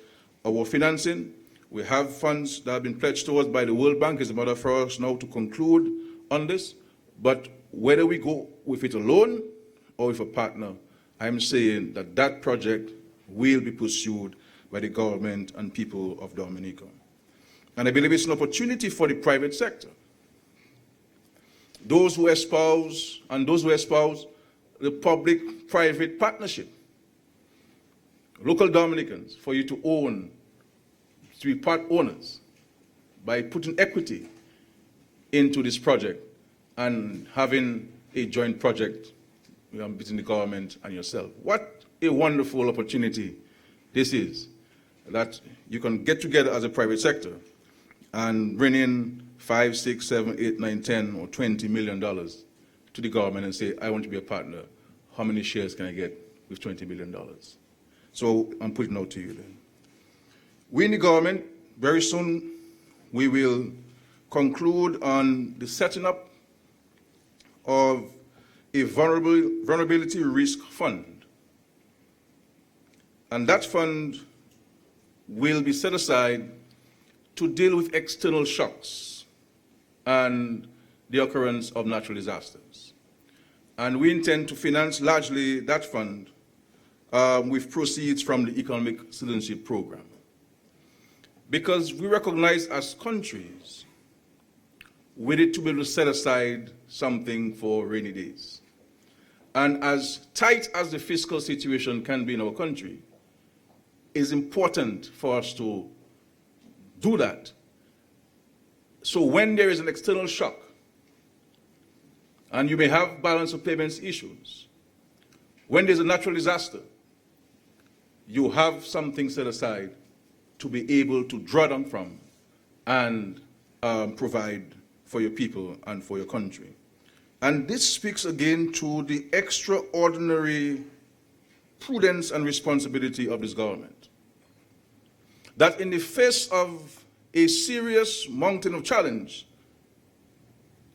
our financing. We have funds that have been pledged to us by the World Bank. It's a matter for us now to conclude on this. But whether we go with it alone or with a partner, I'm saying that that project will be pursued by the government and people of Dominica. And I believe it's an opportunity for the private sector. Those who espouse the public-private partnership, local Dominicans, for you to be part owners by putting equity into this project and having a joint project between the government and yourself. What a wonderful opportunity this is, that you can get together as a private sector and bring in $5, $6, $7, $8, $9, $10, or $20 million to the government and say, I want to be a partner. How many shares can I get with $20 million? So I'm putting it out to you then. We in the government, very soon, we will conclude on the setting up of a vulnerability risk fund. And that fund will be set aside to deal with external shocks and the occurrence of natural disasters. And we intend to finance largely that fund with proceeds from the Economic Citizenship Program. Because we recognize as countries, we need to be able to set aside something for rainy days. And as tight as the fiscal situation can be in our country, it's important for us to do that. So when there is an external shock, and you may have balance of payments issues, when there's a natural disaster, you have something set aside to be able to draw down from and provide for your people and for your country. And this speaks again to the extraordinary prudence and responsibility of this government. That in the face of a serious mountain of challenge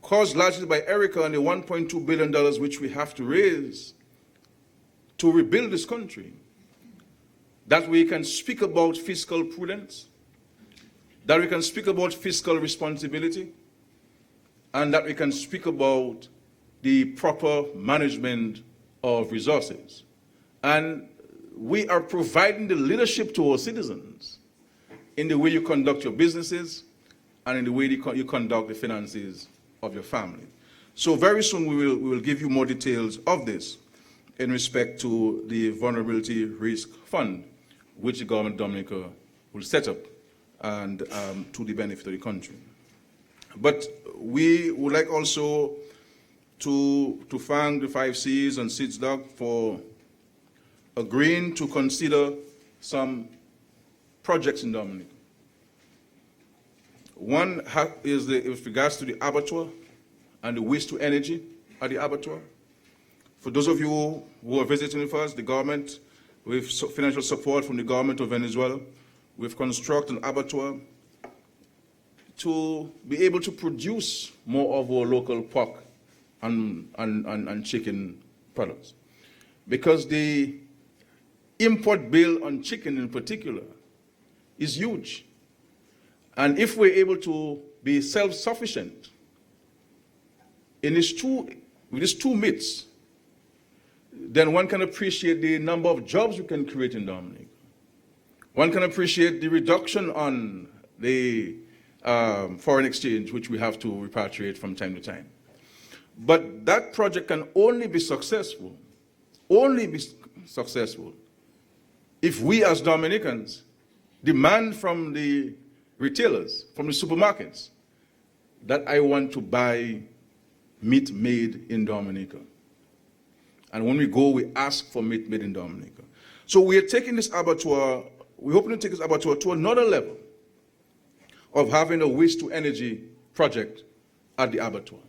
caused largely by Erica and the $1.2 billion which we have to raise to rebuild this country, that we can speak about fiscal prudence, that we can speak about fiscal responsibility, and that we can speak about the proper management of resources. And we are providing the leadership to our citizens in the way you conduct your businesses and in the way you conduct the finances of your family. So very soon we will give you more details of this in respect to the Vulnerability Risk Fund, which the government of Dominica will set up and to the benefit of the country. But we would like also to thank the 5Cs and SIDSDOC for agreeing to consider some projects in Dominica. One is with regards to the abattoir and the waste to energy at the abattoir. For those of you who are visiting with us, the government, with financial support from the government of Venezuela, we've constructed an abattoir to be able to produce more of our local pork and chicken products. Because the import bill on chicken in particular is huge. And if we're able to be self-sufficient in with these two meats, then one can appreciate the number of jobs we can create in Dominica. One can appreciate the reduction on the foreign exchange, which we have to repatriate from time to time. But that project can only be successful if we as Dominicans demand from the retailers, from the supermarkets, that I want to buy meat made in Dominica. And when we go, we ask for meat made in Dominica. So we are taking this abattoir, we're hoping to take this abattoir to another level of having a waste to energy project at the abattoir.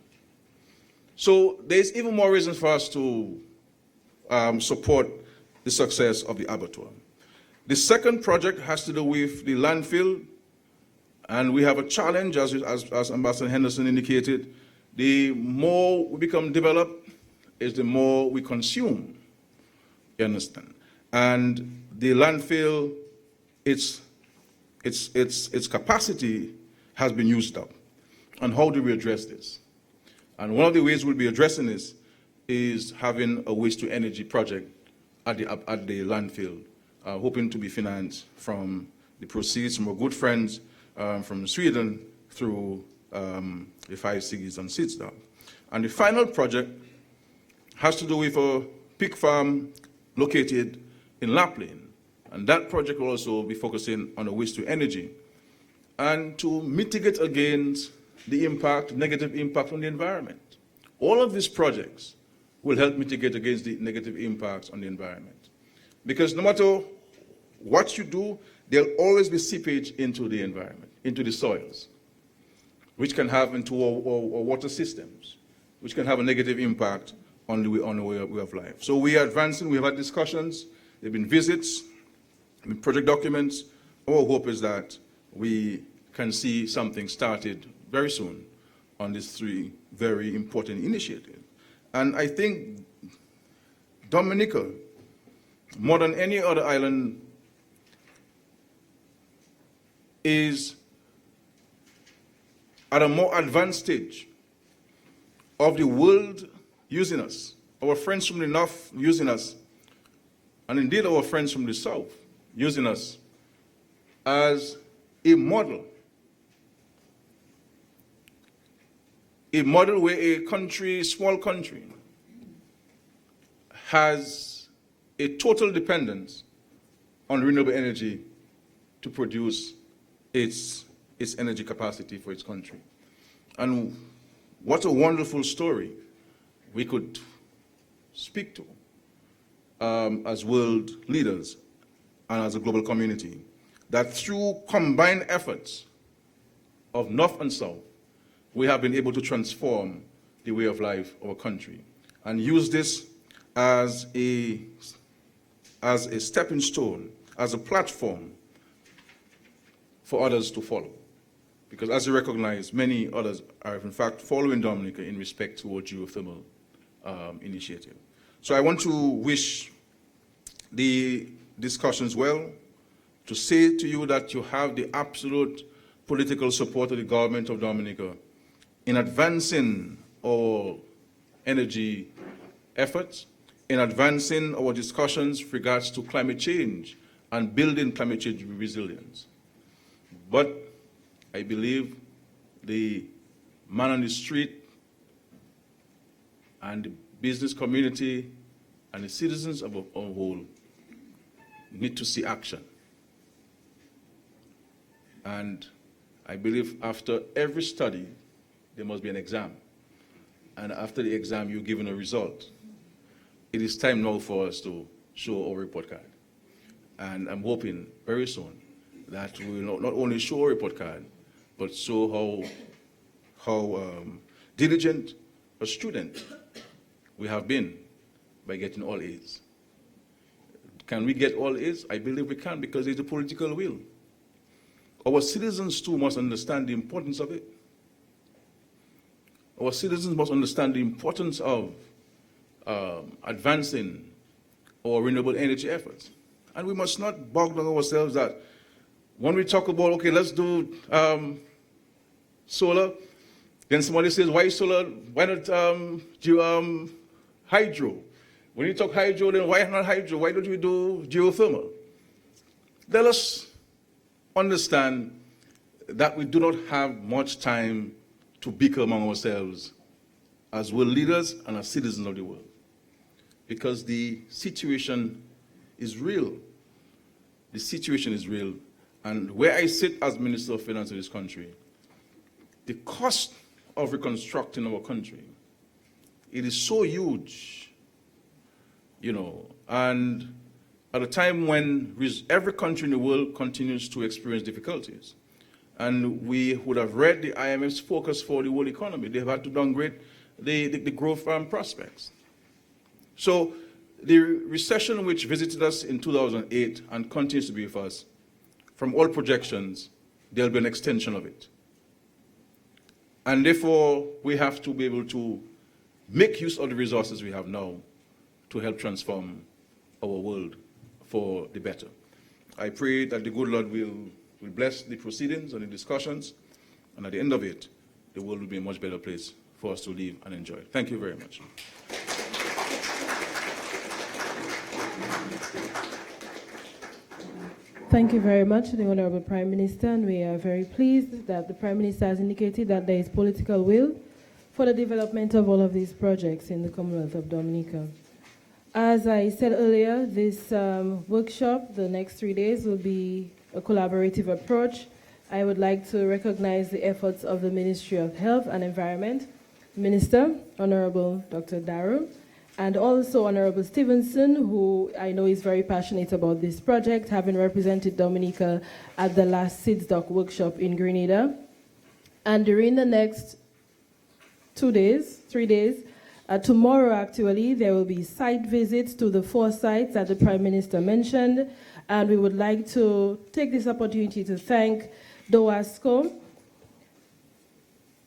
So there's even more reasons for us to support the success of the abattoir. The second project has to do with the landfill, and we have a challenge, as Ambassador Henderson indicated. The more we become developed, is the more we consume, you understand? And the landfill, its capacity has been used up. And how do we address this? And one of the ways we'll be addressing this is having a waste to energy project at the landfill, hoping to be financed from the proceeds from our good friends from Sweden through the 5Cs and SIDSDOC. And the final project has to do with a pig farm located in Lapland. And that project will also be focusing on a waste to energy and to mitigate against the negative impact on the environment. All of these projects will help mitigate against the negative impacts on the environment. Because no matter what you do, there'll always be seepage into the environment, into the soils, which can have into our water systems, which can have a negative impact on the way of life. So we are advancing, we have had discussions, there have been visits, there have been project documents, our hope is that we can see something started very soon on these three very important initiatives. And I think Dominica, more than any other island, is at a more advanced stage of the world using us, our friends from the north using us, and indeed our friends from the south using us as a model where a country, small country, has a total dependence on renewable energy to produce its energy capacity for its country. And what a wonderful story we could speak to as world leaders and as a global community, that through combined efforts of North and South, we have been able to transform the way of life of our country and use this as a stepping stone, as a platform for others to follow. Because as you recognize, many others are in fact following Dominica in respect to our geothermal initiative. So I want to wish the discussions well, to say to you that you have the absolute political support of the government of Dominica in advancing our energy efforts, in advancing our discussions with regards to climate change and building climate change resilience. But I believe the man on the street and the business community and the citizens of a whole need to see action. And I believe after every study, there must be an exam. And after the exam, you're given a result. It is time now for us to show our report card. And I'm hoping very soon that we will not only show our report card, but show how diligent a student we have been by getting all A's. Can we get all A's? I believe we can, because it's a political will. Our citizens too must understand the importance of it. Our citizens must understand the importance of advancing our renewable energy efforts. And we must not bog down ourselves that when we talk about, okay, let's do solar, then somebody says, why solar? Why not hydro? When you talk hydro, then why not hydro? Why don't we do geothermal? Let us understand that we do not have much time to bicker among ourselves as world leaders and as citizens of the world, because the situation is real. The situation is real. And where I sit as Minister of Finance of this country, the cost of reconstructing our country, it is so huge, you know, and at a time when every country in the world continues to experience difficulties. And we would have read the IMF's focus for the world economy. They've had to downgrade the growth prospects. So the recession which visited us in 2008 and continues to be with us, from all projections, there'll be an extension of it. And therefore, we have to be able to make use of the resources we have now to help transform our world for the better. I pray that the good Lord will bless the proceedings and the discussions, and at the end of it, the world will be a much better place for us to live and enjoy. Thank you very much. Thank you very much, the Honorable Prime Minister, and we are very pleased that the Prime Minister has indicated that there is political will for the development of all of these projects in the Commonwealth of Dominica. As I said earlier, this workshop, the next 3 days, will be a collaborative approach. I would like to recognize the efforts of the Ministry of Health and Environment, Minister, Honorable Dr. Daru, and also Honorable Stevenson, who I know is very passionate about this project, having represented Dominica at the last SIDSDOC workshop in Grenada. And during the next 3 days, Tomorrow, actually, there will be site visits to the 4 sites that the Prime Minister mentioned, and we would like to take this opportunity to thank DOASCO.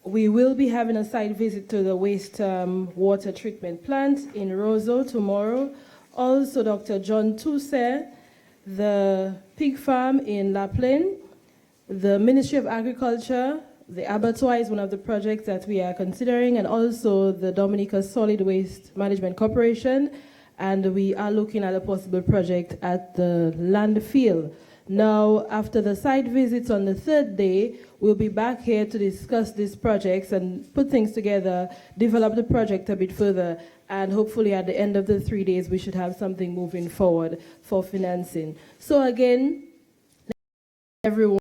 We will be having a site visit to the waste water treatment plant in Roseau tomorrow. Also, Dr. John Toussaint, the pig farm in La Plaine, the Ministry of Agriculture, the abattoir is one of the projects that we are considering, and also the Dominica Solid Waste Management Corporation, and we are looking at a possible project at the landfill. Now, after the site visits on the 3rd day, we'll be back here to discuss these projects and put things together, develop the project a bit further, and hopefully at the end of the 3 days, we should have something moving forward for financing. So again, everyone.